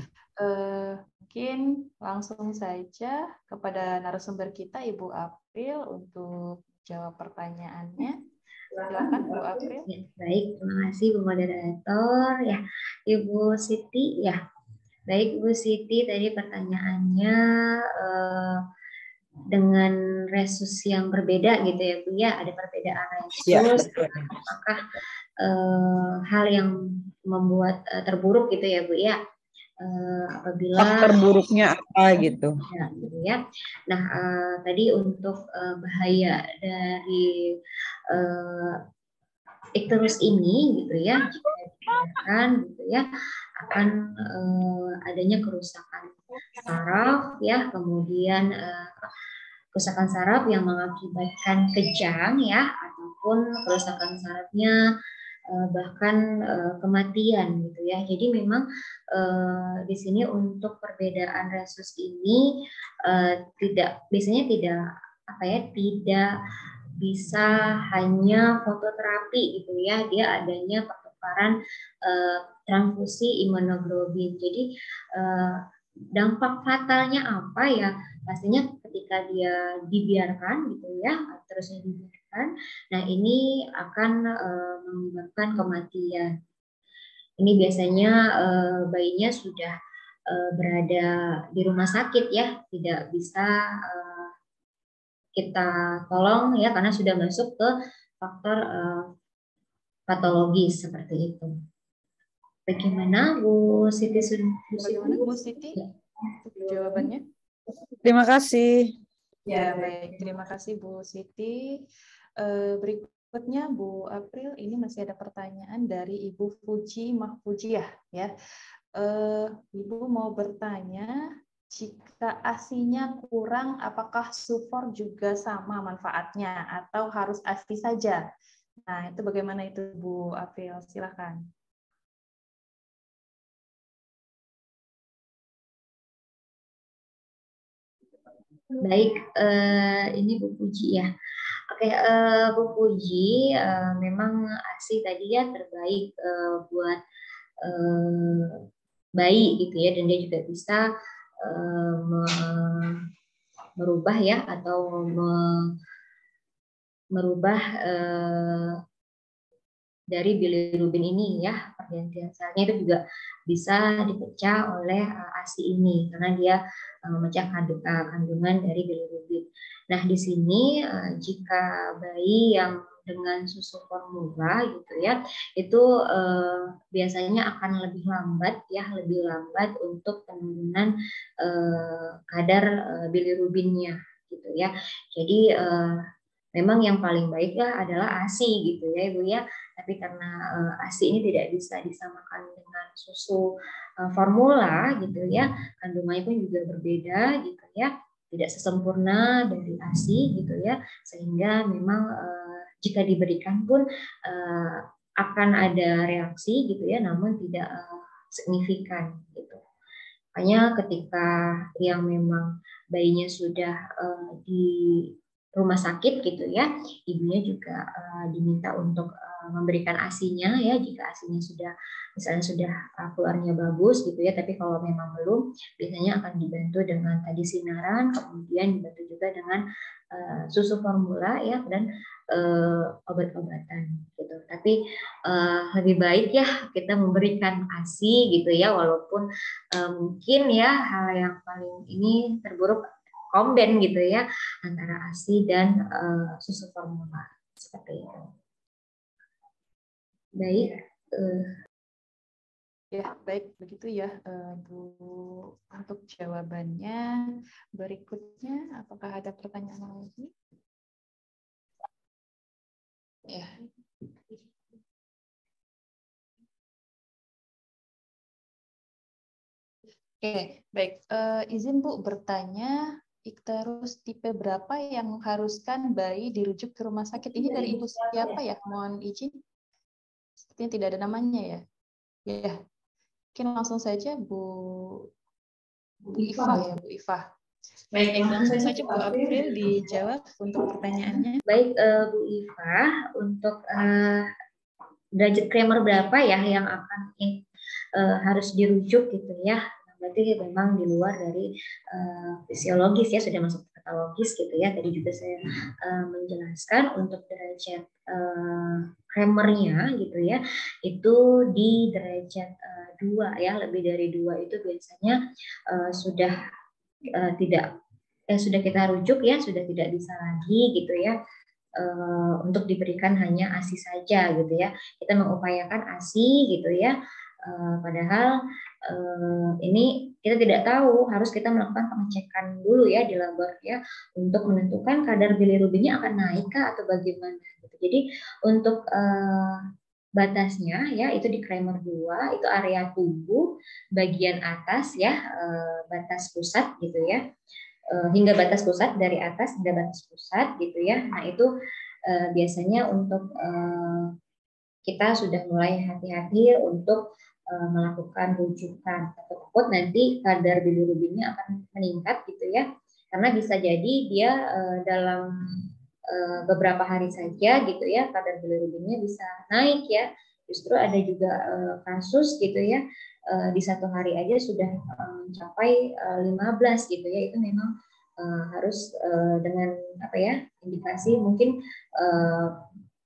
S3: Mungkin langsung saja kepada narasumber kita Ibu April untuk jawab pertanyaannya. Silakan Bu April.
S4: Ya, baik, terima kasih Bu Moderator. Ya, Ibu Siti. Ya, baik Bu Siti, tadi pertanyaannya dengan resus yang berbeda gitu ya Bu ya, ada perbedaan
S5: Ya,
S4: resus.
S5: betul.
S4: Apakah hal yang membuat terburuk gitu ya Bu ya? Apabila
S5: Faktor buruknya apa gitu.
S4: ya, gitu ya. Nah, tadi untuk bahaya dari ikterus ini gitu ya, jika dibiarkan gitu ya, akan adanya kerusakan saraf ya, kemudian kerusakan saraf yang mengakibatkan kejang ya, ataupun kerusakan sarafnya bahkan kematian gitu ya. Jadi memang di sini untuk perbedaan resus ini biasanya tidak apa ya, tidak bisa hanya fototerapi gitu ya. Dia adanya pertukaran transfusi imunoglobulin. Jadi dampak fatalnya apa ya? Pastinya ketika dia dibiarkan gitu ya, terusnya dibiarkan, nah ini akan menyebabkan kematian. Ini biasanya bayinya sudah berada di rumah sakit ya, tidak bisa kita tolong ya karena sudah masuk ke faktor patologis seperti itu. Bagaimana Bu Siti?
S3: Bagaimana Bu Siti? Jawabannya?
S5: Terima kasih.
S3: Ya, baik. Terima kasih Bu Siti. Berikutnya Bu April, ini masih ada pertanyaan dari Ibu Fuji Mahfujiah ya. Ibu mau bertanya, jika ASI-nya kurang, apakah sufor juga sama manfaatnya atau harus ASI saja? Nah, itu bagaimana itu Bu April? Silakan.
S4: Baik, ini Bu Puji ya. Oke, Bu Puji, memang ASI tadi ya terbaik buat bayi gitu ya, dan dia juga bisa merubah ya atau merubah dari bilirubin ini ya, pergantian selnya itu juga bisa dipecah oleh ASI ini karena dia memecah kandungan dari bilirubin. Nah, di sini jika bayi yang dengan susu formula gitu ya, itu biasanya akan lebih lambat ya, lebih lambat untuk penurunan kadar bilirubinnya gitu ya. Jadi memang yang paling baik ya adalah ASI gitu ya Ibu ya. Tapi karena ASI ini tidak bisa disamakan dengan susu formula gitu ya, kandungannya pun juga berbeda gitu ya, tidak sesempurna dari ASI gitu ya, sehingga memang jika diberikan pun akan ada reaksi gitu ya, namun tidak signifikan gitu. Makanya ketika yang memang bayinya sudah di rumah sakit gitu ya, ibunya juga diminta untuk memberikan ASI-nya ya, jika ASI-nya sudah misalnya sudah keluarnya bagus gitu ya, tapi kalau memang belum, biasanya akan dibantu dengan tadi sinaran, kemudian dibantu juga dengan susu formula ya, dan obat-obatan gitu. Tapi lebih baik ya kita memberikan ASI gitu ya, walaupun mungkin ya hal yang paling ini terburuk komben gitu ya antara ASI dan susu formula seperti itu. Baik.
S3: Ya, baik begitu ya Bu untuk jawabannya. Berikutnya, apakah ada pertanyaan lagi? Ya. Oke, baik. Izin Bu bertanya, ikterus tipe berapa yang mengharuskan bayi dirujuk ke rumah sakit? Ini dari Ibu siapa ya? Mohon izin. Sepertinya tidak ada namanya ya. Ya, mungkin langsung saja Bu Iva ya, Bu Iva. Baik, langsung saja Bu April dijawab untuk pertanyaannya.
S4: Baik, Bu Iva, untuk derajat Kramer berapa ya yang akan harus dirujuk gitu ya? Berarti memang di luar dari fisiologis ya, sudah masuk ke patologis gitu ya. Tadi juga saya menjelaskan untuk derajat Kramernya gitu ya, itu di derajat 2 ya, lebih dari 2 itu biasanya sudah tidak sudah kita rujuk ya, sudah tidak bisa lagi gitu ya untuk diberikan hanya ASI saja gitu ya. Kita mengupayakan ASI gitu ya. Padahal ini kita tidak tahu, harus kita melakukan pengecekan dulu ya di labor ya untuk menentukan kadar bilirubinnya akan naik kah atau bagaimana gitu. Jadi untuk batasnya ya itu di Kramer 2 itu area tubuh bagian atas ya, batas pusat gitu ya, hingga batas pusat, dari atas hingga batas pusat gitu ya. Nah itu biasanya untuk kita sudah mulai hati-hati untuk melakukan rujukan. Takut nanti kadar bilirubinnya akan meningkat gitu ya, karena bisa jadi dia dalam beberapa hari saja gitu ya kadar bilirubinnya bisa naik ya. Justru ada juga kasus gitu ya di satu hari aja sudah mencapai 15 gitu ya. Itu memang harus dengan apa ya, indikasi mungkin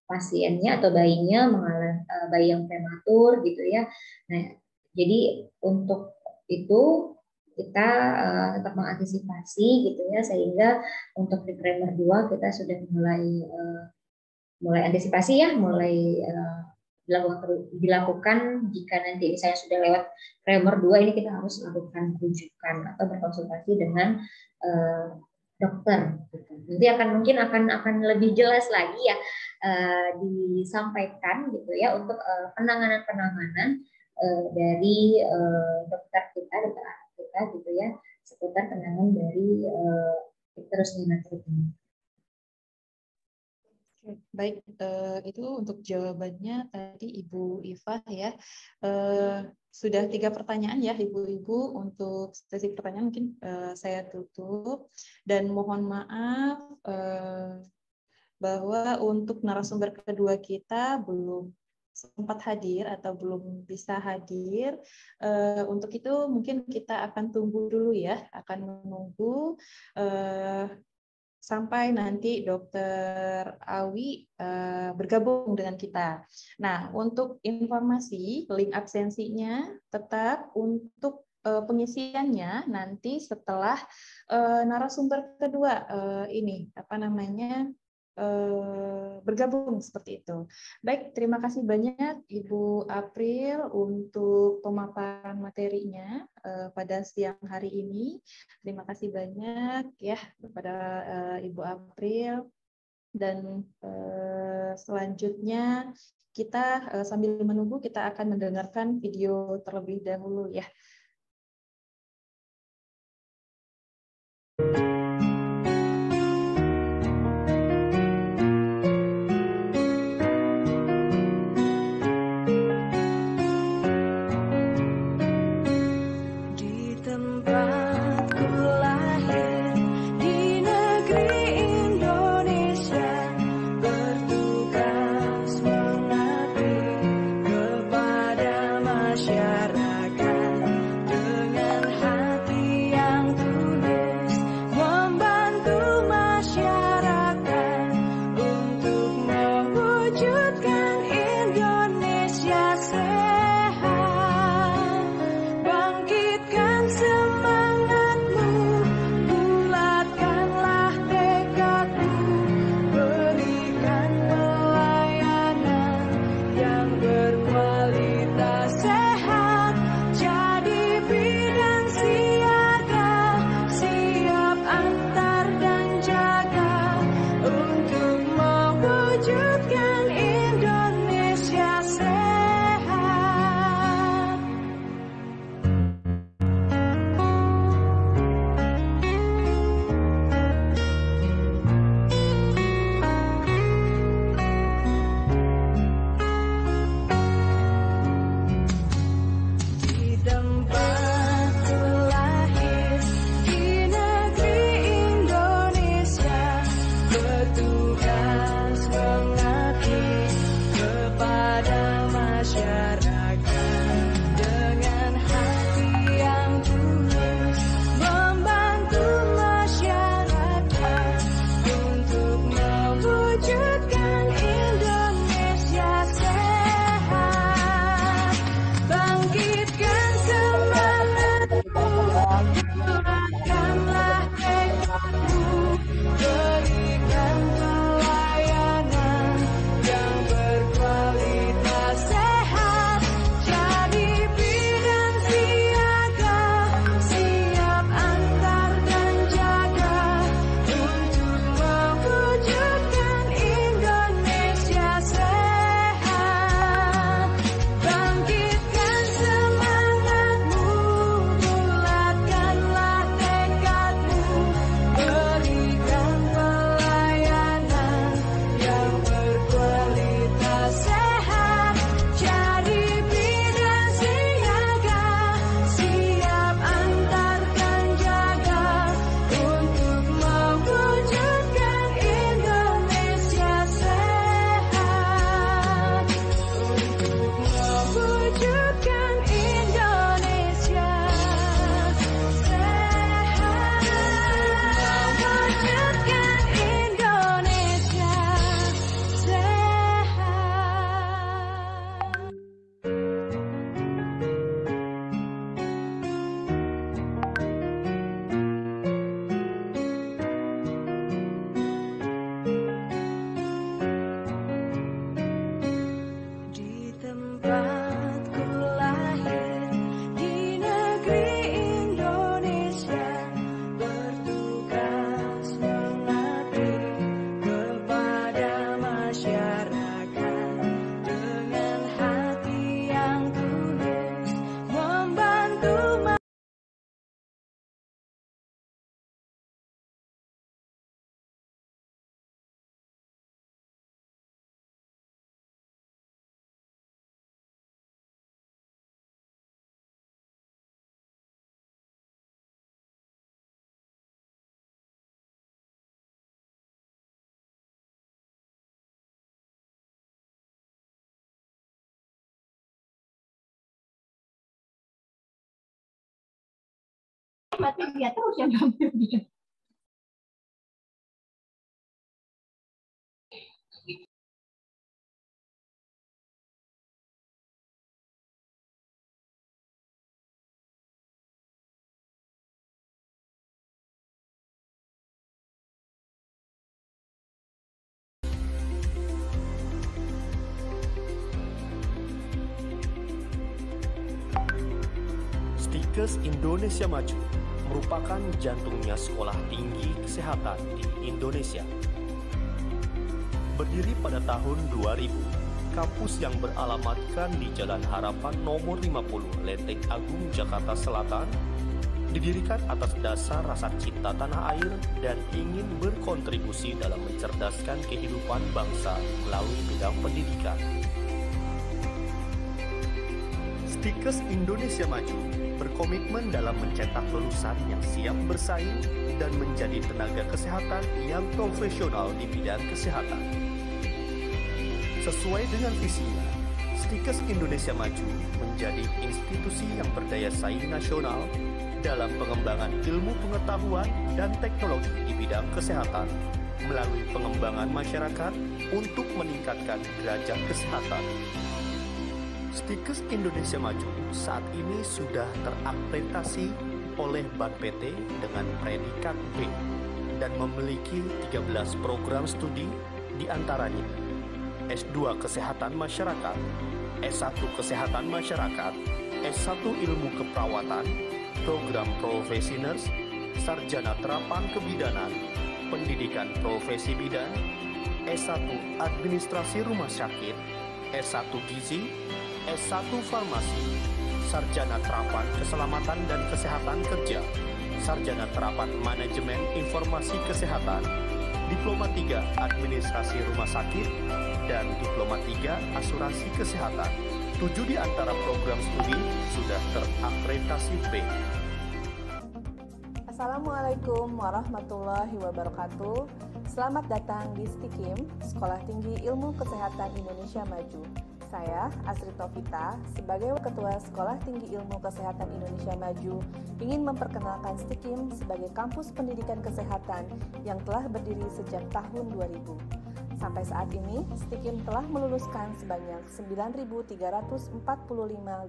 S4: pasiennya atau bayinya mengalami bayi yang prematur gitu ya. Nah, jadi untuk itu kita tetap mengantisipasi gitu ya, sehingga untuk di Kramer 2 kita sudah mulai antisipasi ya, mulai dilakukan jika nanti misalnya sudah lewat Kramer 2 ini kita harus lakukan rujukan atau berkonsultasi dengan dokter. Nanti mungkin akan lebih jelas lagi ya disampaikan gitu ya untuk penanganan dari dokter anak kita gitu ya seputar penanganan dari terus neonatal ini.
S3: Baik, itu untuk jawabannya tadi Ibu Iva ya. Sudah 3 pertanyaan ya Ibu-Ibu. Untuk sesi pertanyaan mungkin saya tutup. Dan mohon maaf bahwa untuk narasumber kedua kita belum sempat hadir atau belum bisa hadir. Untuk itu mungkin kita akan tunggu dulu ya, akan menunggu sampai nanti Dokter Awi bergabung dengan kita. Nah, untuk informasi link absensinya tetap untuk pengisiannya nanti setelah narasumber kedua ini bergabung seperti itu. Baik, terima kasih banyak Ibu April untuk pemaparan materinya pada siang hari ini. Terima kasih banyak ya kepada Ibu April. Dan selanjutnya kita sambil menunggu kita akan mendengarkan video terlebih dahulu ya.
S2: Masyarakat
S6: berarti dia terus yang ngambil dia.
S7: Stikes Indonesia Maju merupakan jantungnya sekolah tinggi kesehatan di Indonesia. Berdiri pada tahun 2000, kampus yang beralamatkan di Jalan Harapan nomor 50, Lenteng Agung, Jakarta Selatan, didirikan atas dasar rasa cinta tanah air dan ingin berkontribusi dalam mencerdaskan kehidupan bangsa melalui bidang pendidikan. Stikes Indonesia Maju berkomitmen dalam mencetak lulusan yang siap bersaing dan menjadi tenaga kesehatan yang profesional di bidang kesehatan. Sesuai dengan visinya, Stikes Indonesia Maju menjadi institusi yang berdaya saing nasional dalam pengembangan ilmu pengetahuan dan teknologi di bidang kesehatan melalui pengembangan masyarakat untuk meningkatkan derajat kesehatan. Stikes Indonesia Maju saat ini sudah terakreditasi oleh Bank PT dengan predikat B dan memiliki 13 program studi, diantaranya S2 Kesehatan Masyarakat, S1 Kesehatan Masyarakat, S1 Ilmu Keperawatan, Program Profesi Nurse, Sarjana Terapan Kebidanan, Pendidikan Profesi Bidan, S1 Administrasi Rumah Sakit, S1 Gizi, S1 Farmasi, Sarjana Terapan Keselamatan dan Kesehatan Kerja, Sarjana Terapan Manajemen Informasi Kesehatan, Diploma 3 Administrasi Rumah Sakit, dan Diploma 3 Asuransi Kesehatan. 7 di antara program studi sudah terakreditasi B.
S8: Assalamualaikum warahmatullahi wabarakatuh. Selamat datang di STIKIM, Sekolah Tinggi Ilmu Kesehatan Indonesia Maju. Saya, Asri Tovita, sebagai Ketua Sekolah Tinggi Ilmu Kesehatan Indonesia Maju, ingin memperkenalkan STIKIM sebagai kampus pendidikan kesehatan yang telah berdiri sejak tahun 2000. Sampai saat ini, STIKIM telah meluluskan sebanyak 9.345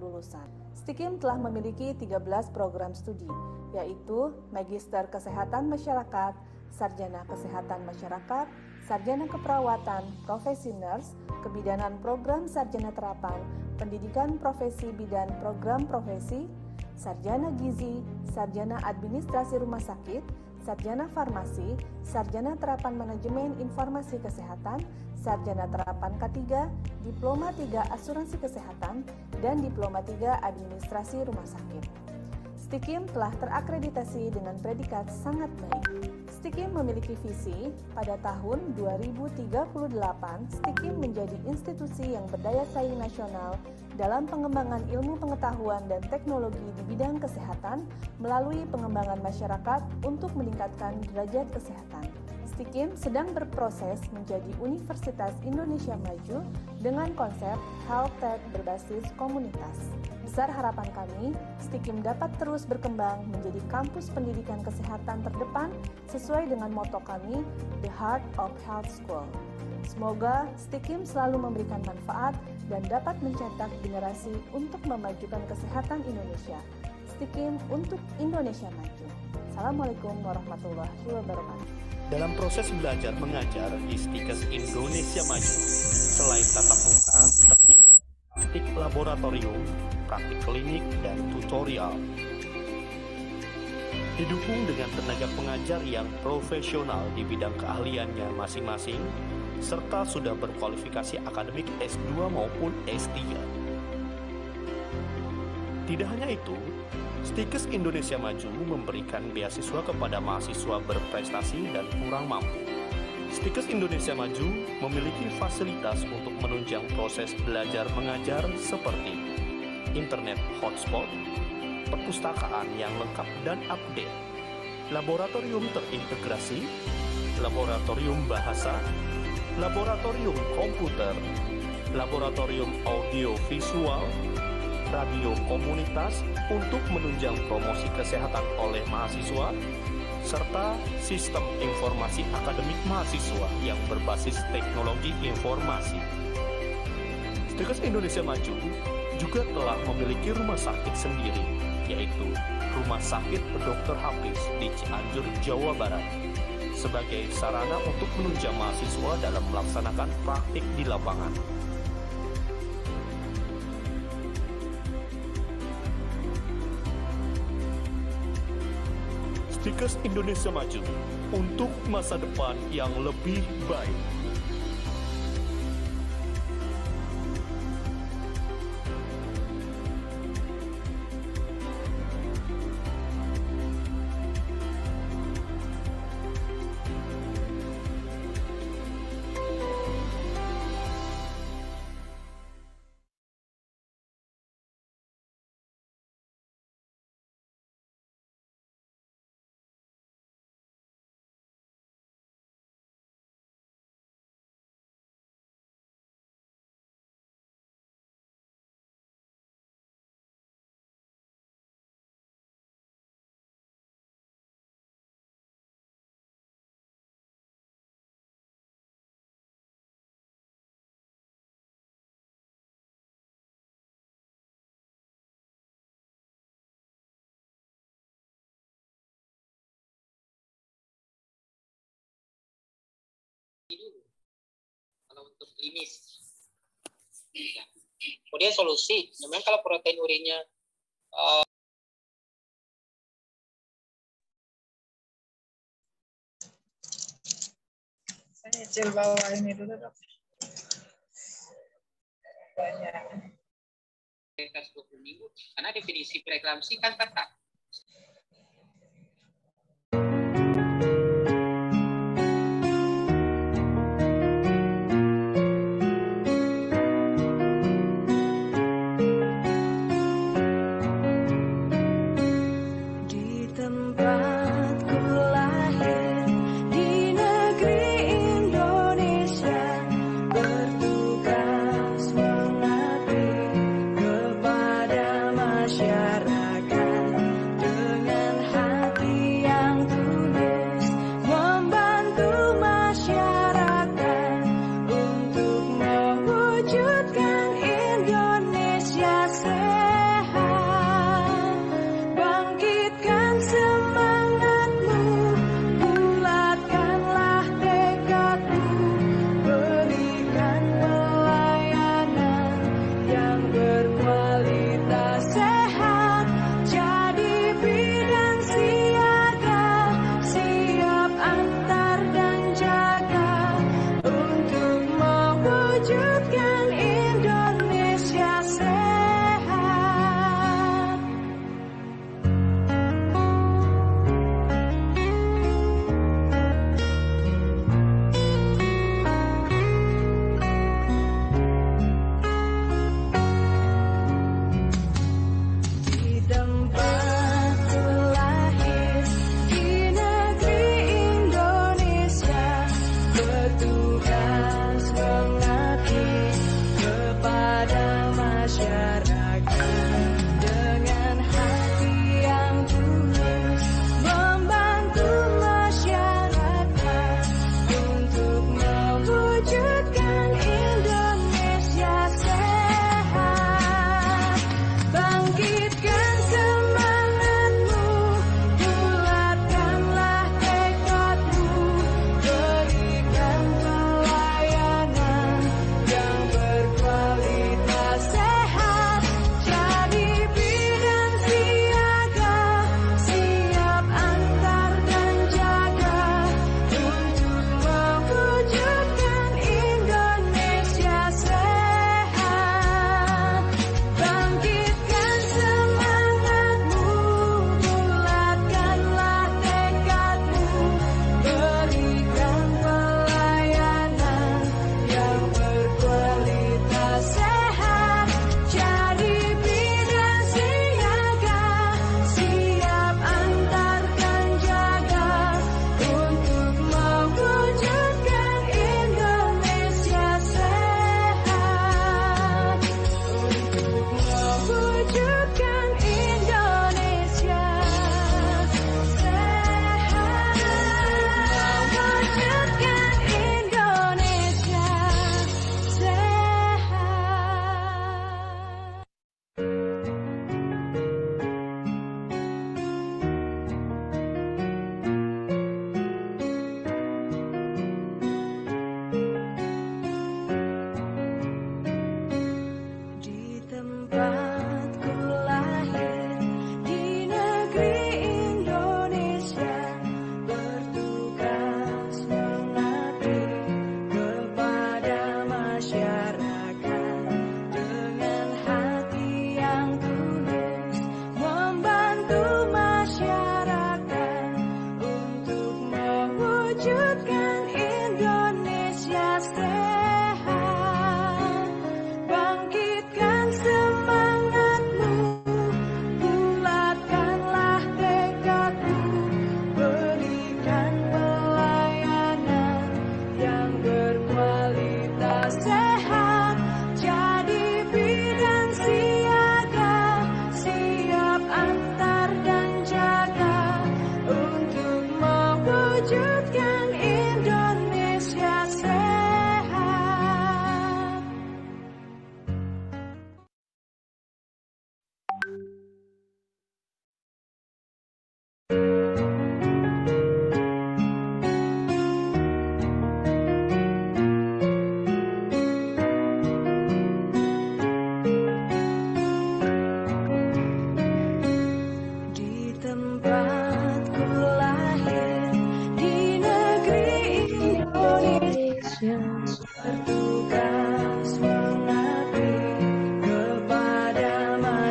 S8: lulusan. STIKIM telah memiliki 13 program studi, yaitu Magister Kesehatan Masyarakat, Sarjana Kesehatan Masyarakat, Sarjana Keperawatan, Profesi Nurse, Kebidanan Program Sarjana Terapan, Pendidikan Profesi Bidan Program Profesi, Sarjana Gizi, Sarjana Administrasi Rumah Sakit, Sarjana Farmasi, Sarjana Terapan Manajemen Informasi Kesehatan, Sarjana Terapan K3, Diploma 3 Asuransi Kesehatan, dan Diploma 3 Administrasi Rumah Sakit. STIKIM telah terakreditasi dengan predikat sangat baik. STIKIM memiliki visi pada tahun 2038 STIKIM menjadi institusi yang berdaya saing nasional dalam pengembangan ilmu pengetahuan dan teknologi di bidang kesehatan melalui pengembangan masyarakat untuk meningkatkan derajat kesehatan. STIKIM sedang berproses menjadi Universitas Indonesia Maju dengan konsep Health Tech berbasis komunitas. Besar harapan kami, STIKIM dapat terus berkembang menjadi kampus pendidikan kesehatan terdepan sesuai dengan moto kami, The Heart of Health School. Semoga STIKIM selalu memberikan manfaat dan dapat mencetak generasi untuk memajukan kesehatan Indonesia. STIKIM untuk Indonesia Maju. Assalamualaikum warahmatullahi wabarakatuh.
S7: Dalam proses belajar mengajar di Stikes Indonesia Maju, selain tatap muka, praktik laboratorium, praktik klinik, dan tutorial. Didukung dengan tenaga pengajar yang profesional di bidang keahliannya masing-masing, serta sudah berkualifikasi akademik S2 maupun S3. Tidak hanya itu, Stikes Indonesia Maju memberikan beasiswa kepada mahasiswa berprestasi dan kurang mampu. Stikes Indonesia Maju memiliki fasilitas untuk menunjang proses belajar mengajar seperti internet hotspot, perpustakaan yang lengkap dan update, laboratorium terintegrasi, laboratorium bahasa, laboratorium komputer, laboratorium audio visual, radio komunitas untuk menunjang promosi kesehatan oleh mahasiswa, serta sistem informasi akademik mahasiswa yang berbasis teknologi informasi. Stikes Indonesia Maju juga telah memiliki rumah sakit sendiri, yaitu Rumah Sakit Dr. Hafiz di Cianjur, Jawa Barat, sebagai sarana untuk menunjang mahasiswa dalam melaksanakan praktik di lapangan. Stikes Indonesia Maju untuk masa depan yang lebih baik.
S9: Kalau untuk klinis. Ya. Kemudian solusi, memang kalau protein urinnya
S10: saya nyicil bawah ini dulu dok. Banyak.
S9: 20 minggu, karena definisi preeklamsi kan ketat.
S2: Masyarakat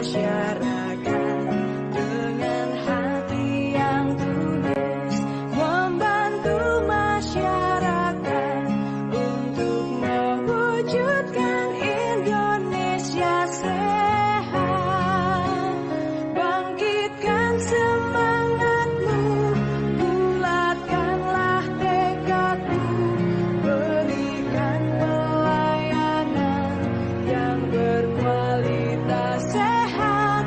S2: masyarakat dengan hati yang tulus membantu masyarakat untuk mewujudkan Indonesia sehat. Bangkitkan semangatmu, bulatkanlah tekadmu, berikan pelayanan yang berkualitas sehat.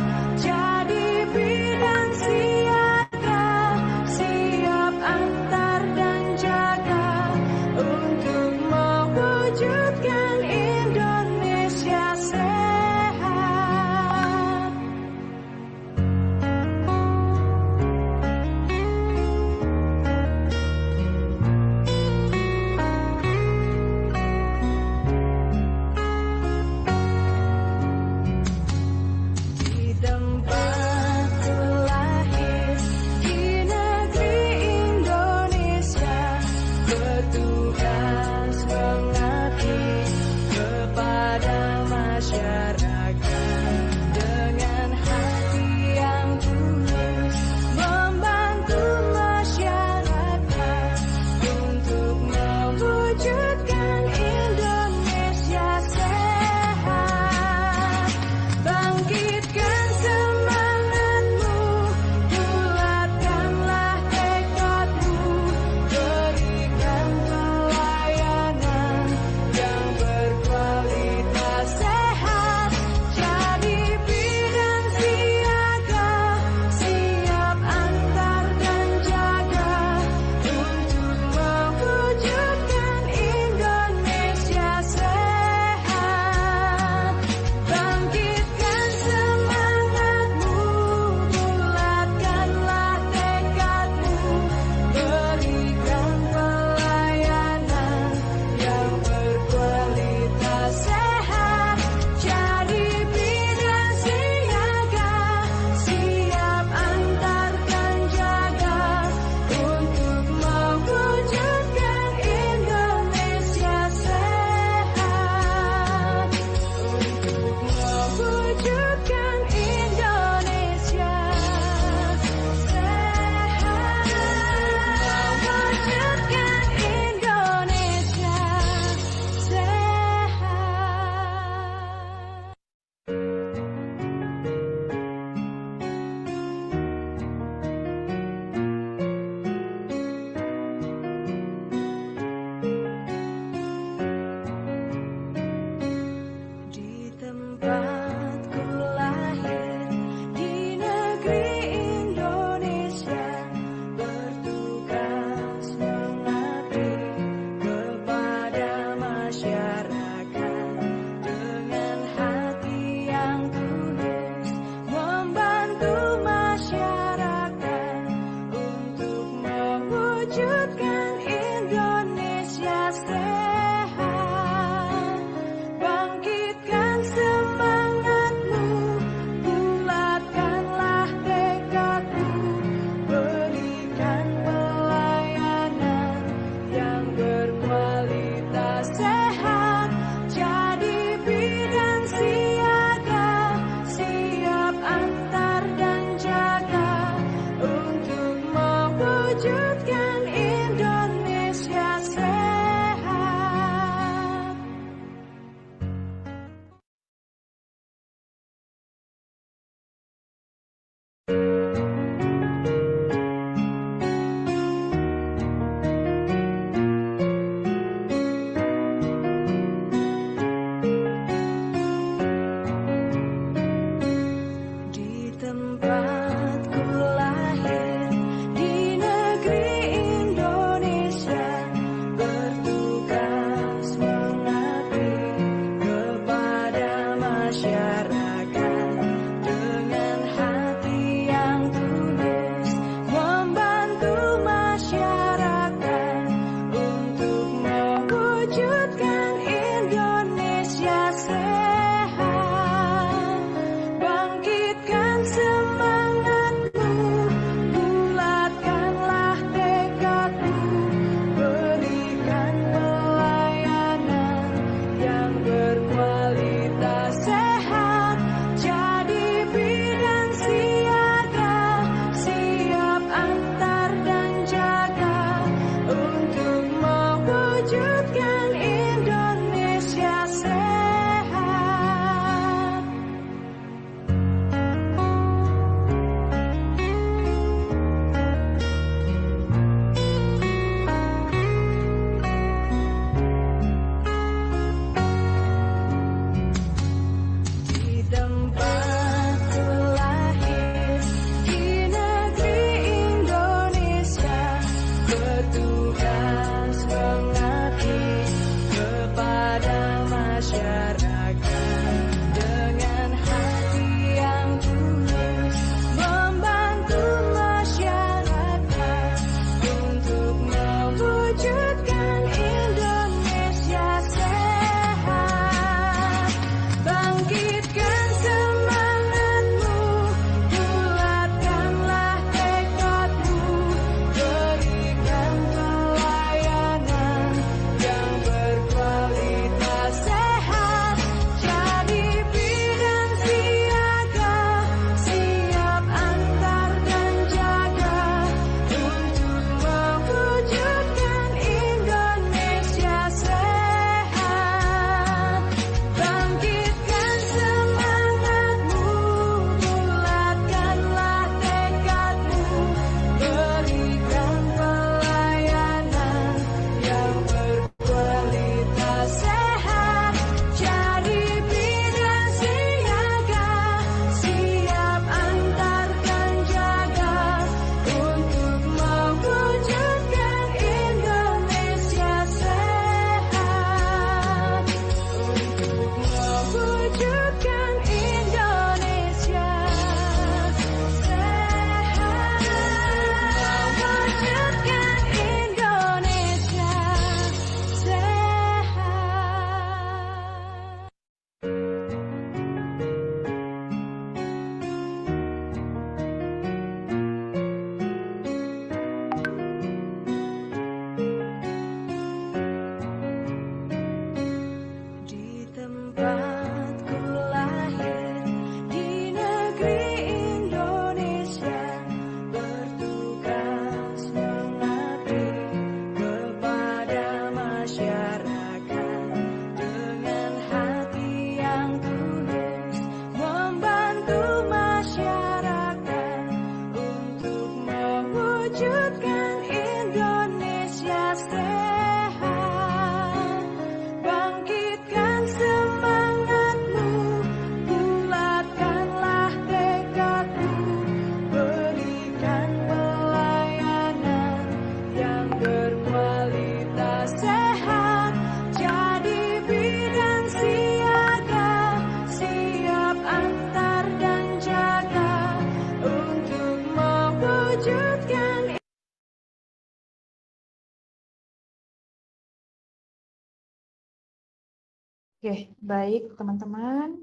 S3: Oke, baik teman-teman.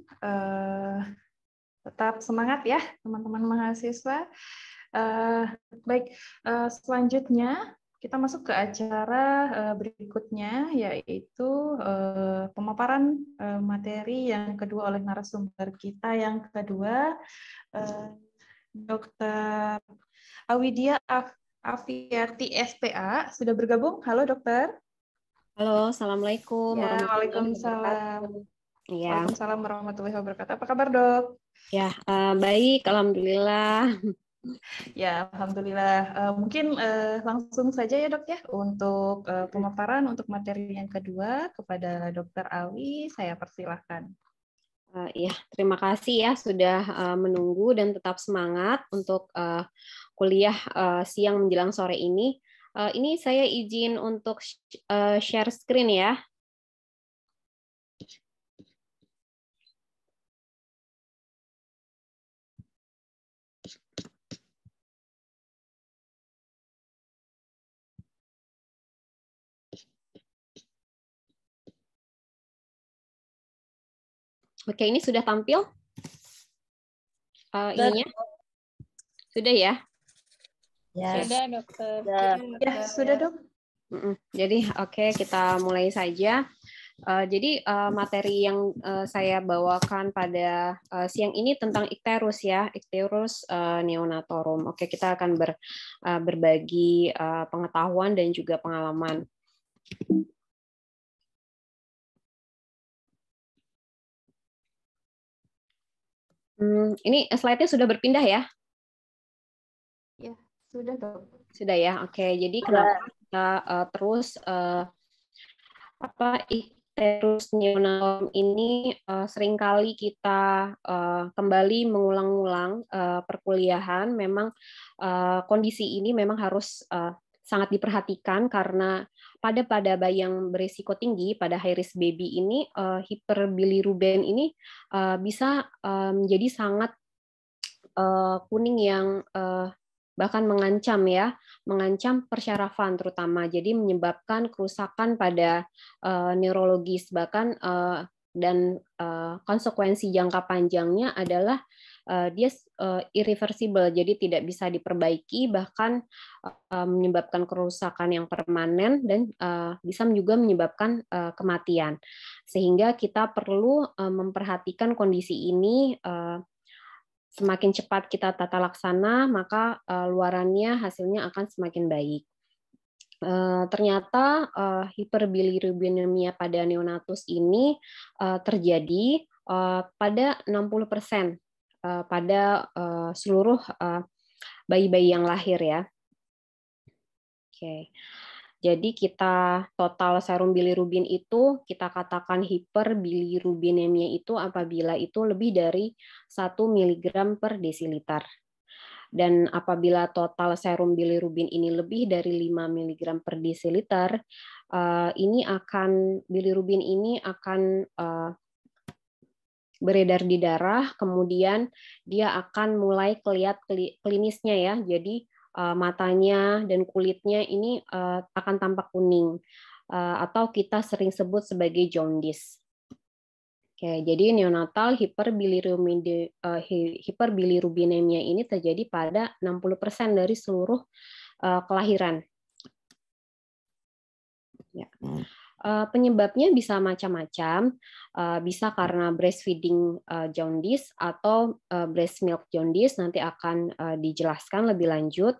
S3: Tetap semangat ya teman-teman mahasiswa. Baik, selanjutnya kita masuk ke acara berikutnya, yaitu pemaparan materi yang kedua oleh narasumber kita yang kedua, Dr. Awidia Afiati SPA sudah bergabung. Halo dokter.
S11: Halo, assalamualaikum
S3: Ya,
S11: warahmatullahi
S3: waalaikumsalam.
S11: wabarakatuh. Ya,
S3: Waalaikumsalam warahmatullahi wabarakatuh. Apa kabar dok?
S11: ya baik, alhamdulillah.
S3: Ya, alhamdulillah. Mungkin langsung saja ya dok ya untuk pemaparan untuk materi yang kedua kepada Dokter Awi. Saya persilahkan.
S11: Ya, terima kasih ya sudah menunggu dan tetap semangat untuk kuliah siang menjelang sore ini. Ini saya izin untuk share screen ya. Oke, ini sudah tampil ininya? Sudah ya?
S3: Ya,
S6: Sudah dokter.
S3: ya sudah dok.
S11: Jadi oke, kita mulai saja. Jadi materi yang saya bawakan pada siang ini tentang Ichthyorus ya, Ichthyorus neonatorum. Oke, kita akan berbagi pengetahuan dan juga pengalaman. Ini slide-nya sudah berpindah ya?
S3: Ya, sudah dok.
S11: Sudah ya, oke. Jadi kenapa kita terus Ichthyorus neonatorum ini seringkali kita kembali mengulang-ulang perkuliahan. Memang kondisi ini memang harus sangat diperhatikan karena pada bayi yang berisiko tinggi, pada high risk baby ini hiperbilirubinemia ini bisa menjadi sangat kuning yang bahkan mengancam persyarafan terutama, jadi menyebabkan kerusakan pada neurologis bahkan dan konsekuensi jangka panjangnya adalah dia irreversible, jadi tidak bisa diperbaiki, bahkan menyebabkan kerusakan yang permanen dan bisa juga menyebabkan kematian. Sehingga kita perlu memperhatikan kondisi ini. Semakin cepat kita tata laksana, maka luarannya hasilnya akan semakin baik. Ternyata hiperbilirubinemia pada neonatus ini terjadi pada 60% pada seluruh bayi-bayi yang lahir ya. Oke. Jadi kita total serum bilirubin itu kita katakan hiperbilirubinemia itu apabila itu lebih dari 1 mg per desiliter. Dan apabila total serum bilirubin ini lebih dari 5 mg per desiliter, bilirubin ini akan beredar di darah, kemudian dia akan mulai kelihatan klinisnya ya. Jadi matanya dan kulitnya ini akan tampak kuning atau kita sering sebut sebagai jaundice. Oke, jadi neonatal hiperbilirubinemia ini terjadi pada 60% dari seluruh kelahiran. Ya. Penyebabnya bisa macam-macam, bisa karena breastfeeding jaundice atau breast milk jaundice, nanti akan dijelaskan lebih lanjut.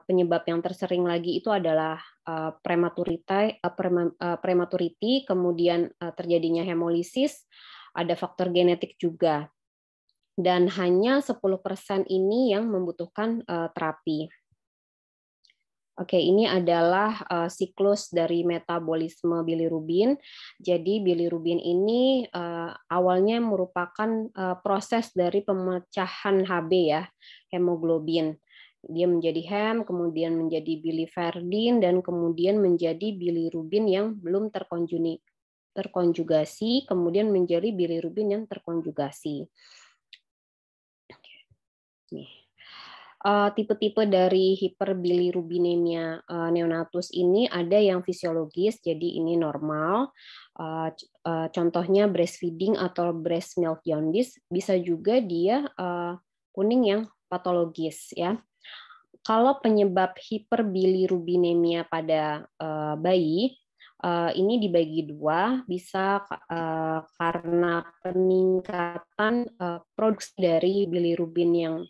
S11: Penyebab yang tersering lagi itu adalah prematurity, kemudian terjadinya hemolisis, ada faktor genetik juga. Dan hanya 10% ini yang membutuhkan terapi. Oke, ini adalah siklus dari metabolisme bilirubin. Jadi bilirubin ini awalnya merupakan proses dari pemecahan Hb ya, hemoglobin. Dia menjadi hem, kemudian menjadi biliverdin, dan kemudian menjadi bilirubin yang belum terkonjugasi, kemudian menjadi bilirubin yang terkonjugasi. Nih. tipe-tipe dari hiperbilirubinemia neonatus ini ada yang fisiologis, jadi ini normal. Contohnya breastfeeding atau breast milk jaundice, bisa juga dia kuning yang patologis ya. Kalau penyebab hiperbilirubinemia pada bayi ini dibagi dua, bisa karena peningkatan produksi dari bilirubin yang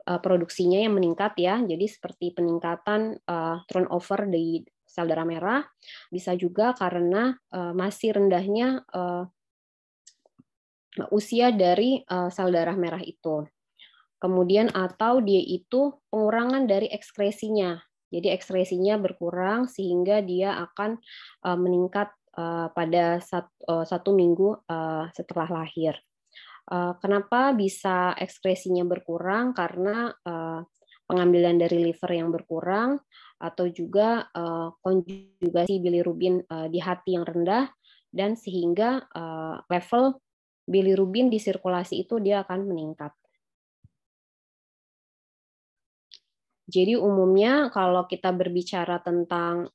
S11: produksinya yang meningkat ya, jadi seperti peningkatan turnover di sel darah merah, bisa juga karena masih rendahnya usia dari sel darah merah itu. Kemudian atau dia itu pengurangan dari ekskresinya, jadi ekskresinya berkurang sehingga dia akan meningkat pada satu minggu setelah lahir. Kenapa bisa ekskresinya berkurang? Karena pengambilan dari liver yang berkurang atau juga konjugasi bilirubin di hati yang rendah, dan sehingga level bilirubin di sirkulasi itu dia akan meningkat. Jadi umumnya kalau kita berbicara tentang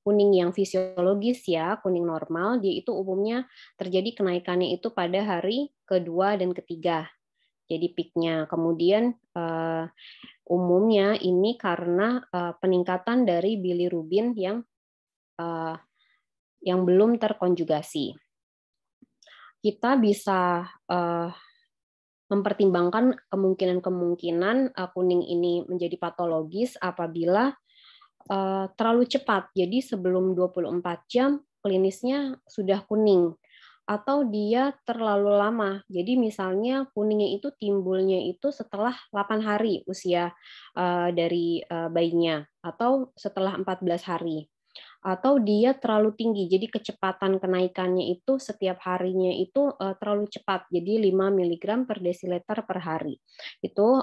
S11: kuning yang fisiologis ya, kuning normal, dia itu umumnya terjadi kenaikannya itu pada hari kedua dan ketiga. Jadi peaknya. Kemudian umumnya ini karena peningkatan dari bilirubin yang belum terkonjugasi. Kita bisa mempertimbangkan kemungkinan-kemungkinan kuning ini menjadi patologis apabila terlalu cepat. Jadi sebelum 24 jam klinisnya sudah kuning, atau dia terlalu lama. Jadi misalnya kuningnya itu timbulnya itu setelah 8 hari usia dari bayinya, atau setelah 14 hari. Atau dia terlalu tinggi, jadi kecepatan kenaikannya itu setiap harinya itu terlalu cepat, jadi 5 mg per desiliter per hari. Itu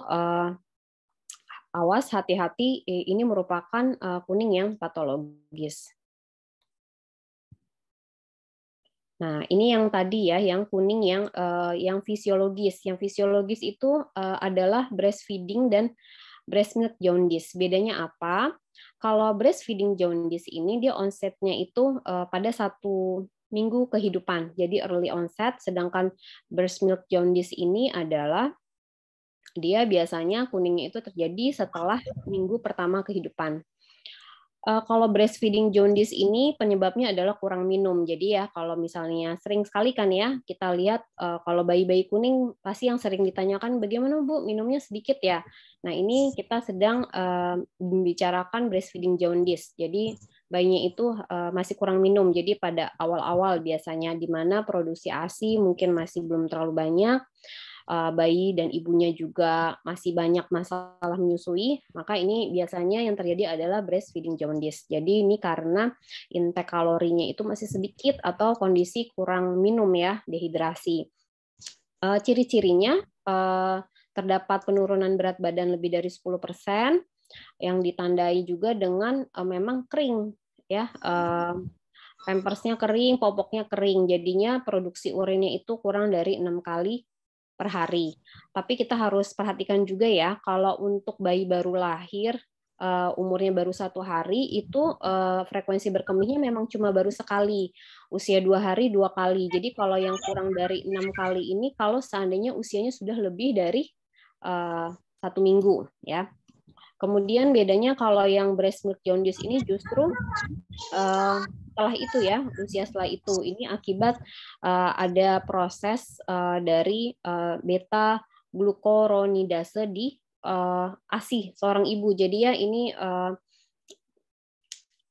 S11: awas, hati-hati, ini merupakan kuning yang patologis. Nah, ini yang tadi ya, yang kuning yang fisiologis. Yang fisiologis itu adalah breastfeeding dan breast milk jaundice. Bedanya apa? Kalau breastfeeding jaundice ini dia onsetnya itu pada 1 minggu kehidupan, jadi early onset. Sedangkan breast milk jaundice ini adalah dia biasanya kuningnya itu terjadi setelah minggu pertama kehidupan. Kalau breastfeeding jaundice ini penyebabnya adalah kurang minum. Jadi ya kalau misalnya sering sekali kan ya kita lihat kalau bayi-bayi kuning pasti yang sering ditanyakan, bagaimana Bu minumnya sedikit ya. Nah ini kita sedang membicarakan breastfeeding jaundice. Jadi bayinya itu masih kurang minum. Jadi pada awal-awal biasanya di mana produksi ASI mungkin masih belum terlalu banyak, bayi dan ibunya juga masih banyak masalah menyusui, maka ini biasanya yang terjadi adalah breastfeeding jaundice. Jadi ini karena intake kalorinya itu masih sedikit atau kondisi kurang minum ya, dehidrasi. Ciri-cirinya terdapat penurunan berat badan lebih dari 10%, yang ditandai juga dengan memang kering ya. Pampersnya kering, popoknya kering, jadinya produksi urinnya itu kurang dari 6 kali per hari. Tapi kita harus perhatikan juga ya, kalau untuk bayi baru lahir, umurnya baru 1 hari, itu frekuensi berkemihnya memang cuma baru sekali. Usia 2 hari 2 kali. Jadi kalau yang kurang dari 6 kali ini, kalau seandainya usianya sudah lebih dari 1 minggu ya. Kemudian bedanya kalau yang breast milk jaundice ini justru setelah itu ya, usia setelah itu, ini akibat ada proses dari beta glukoronidase di ASI seorang ibu. Jadi ya ini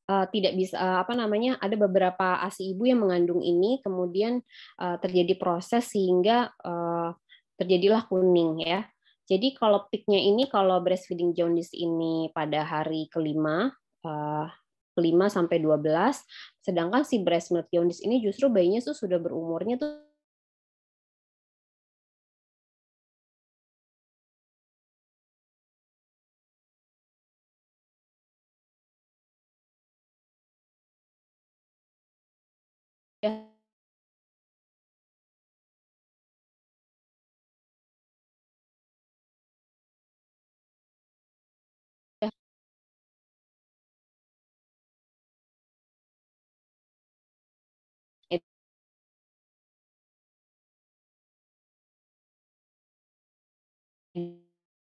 S11: tidak bisa ada beberapa ASI ibu yang mengandung ini, kemudian terjadi proses sehingga terjadilah kuning ya. Jadi kalau peaknya ini, kalau breastfeeding jaundice ini pada hari kelima, 5 sampai 12, sedangkan si breast milk jaundice ini justru bayinya tuh sudah berumurnya tuh ya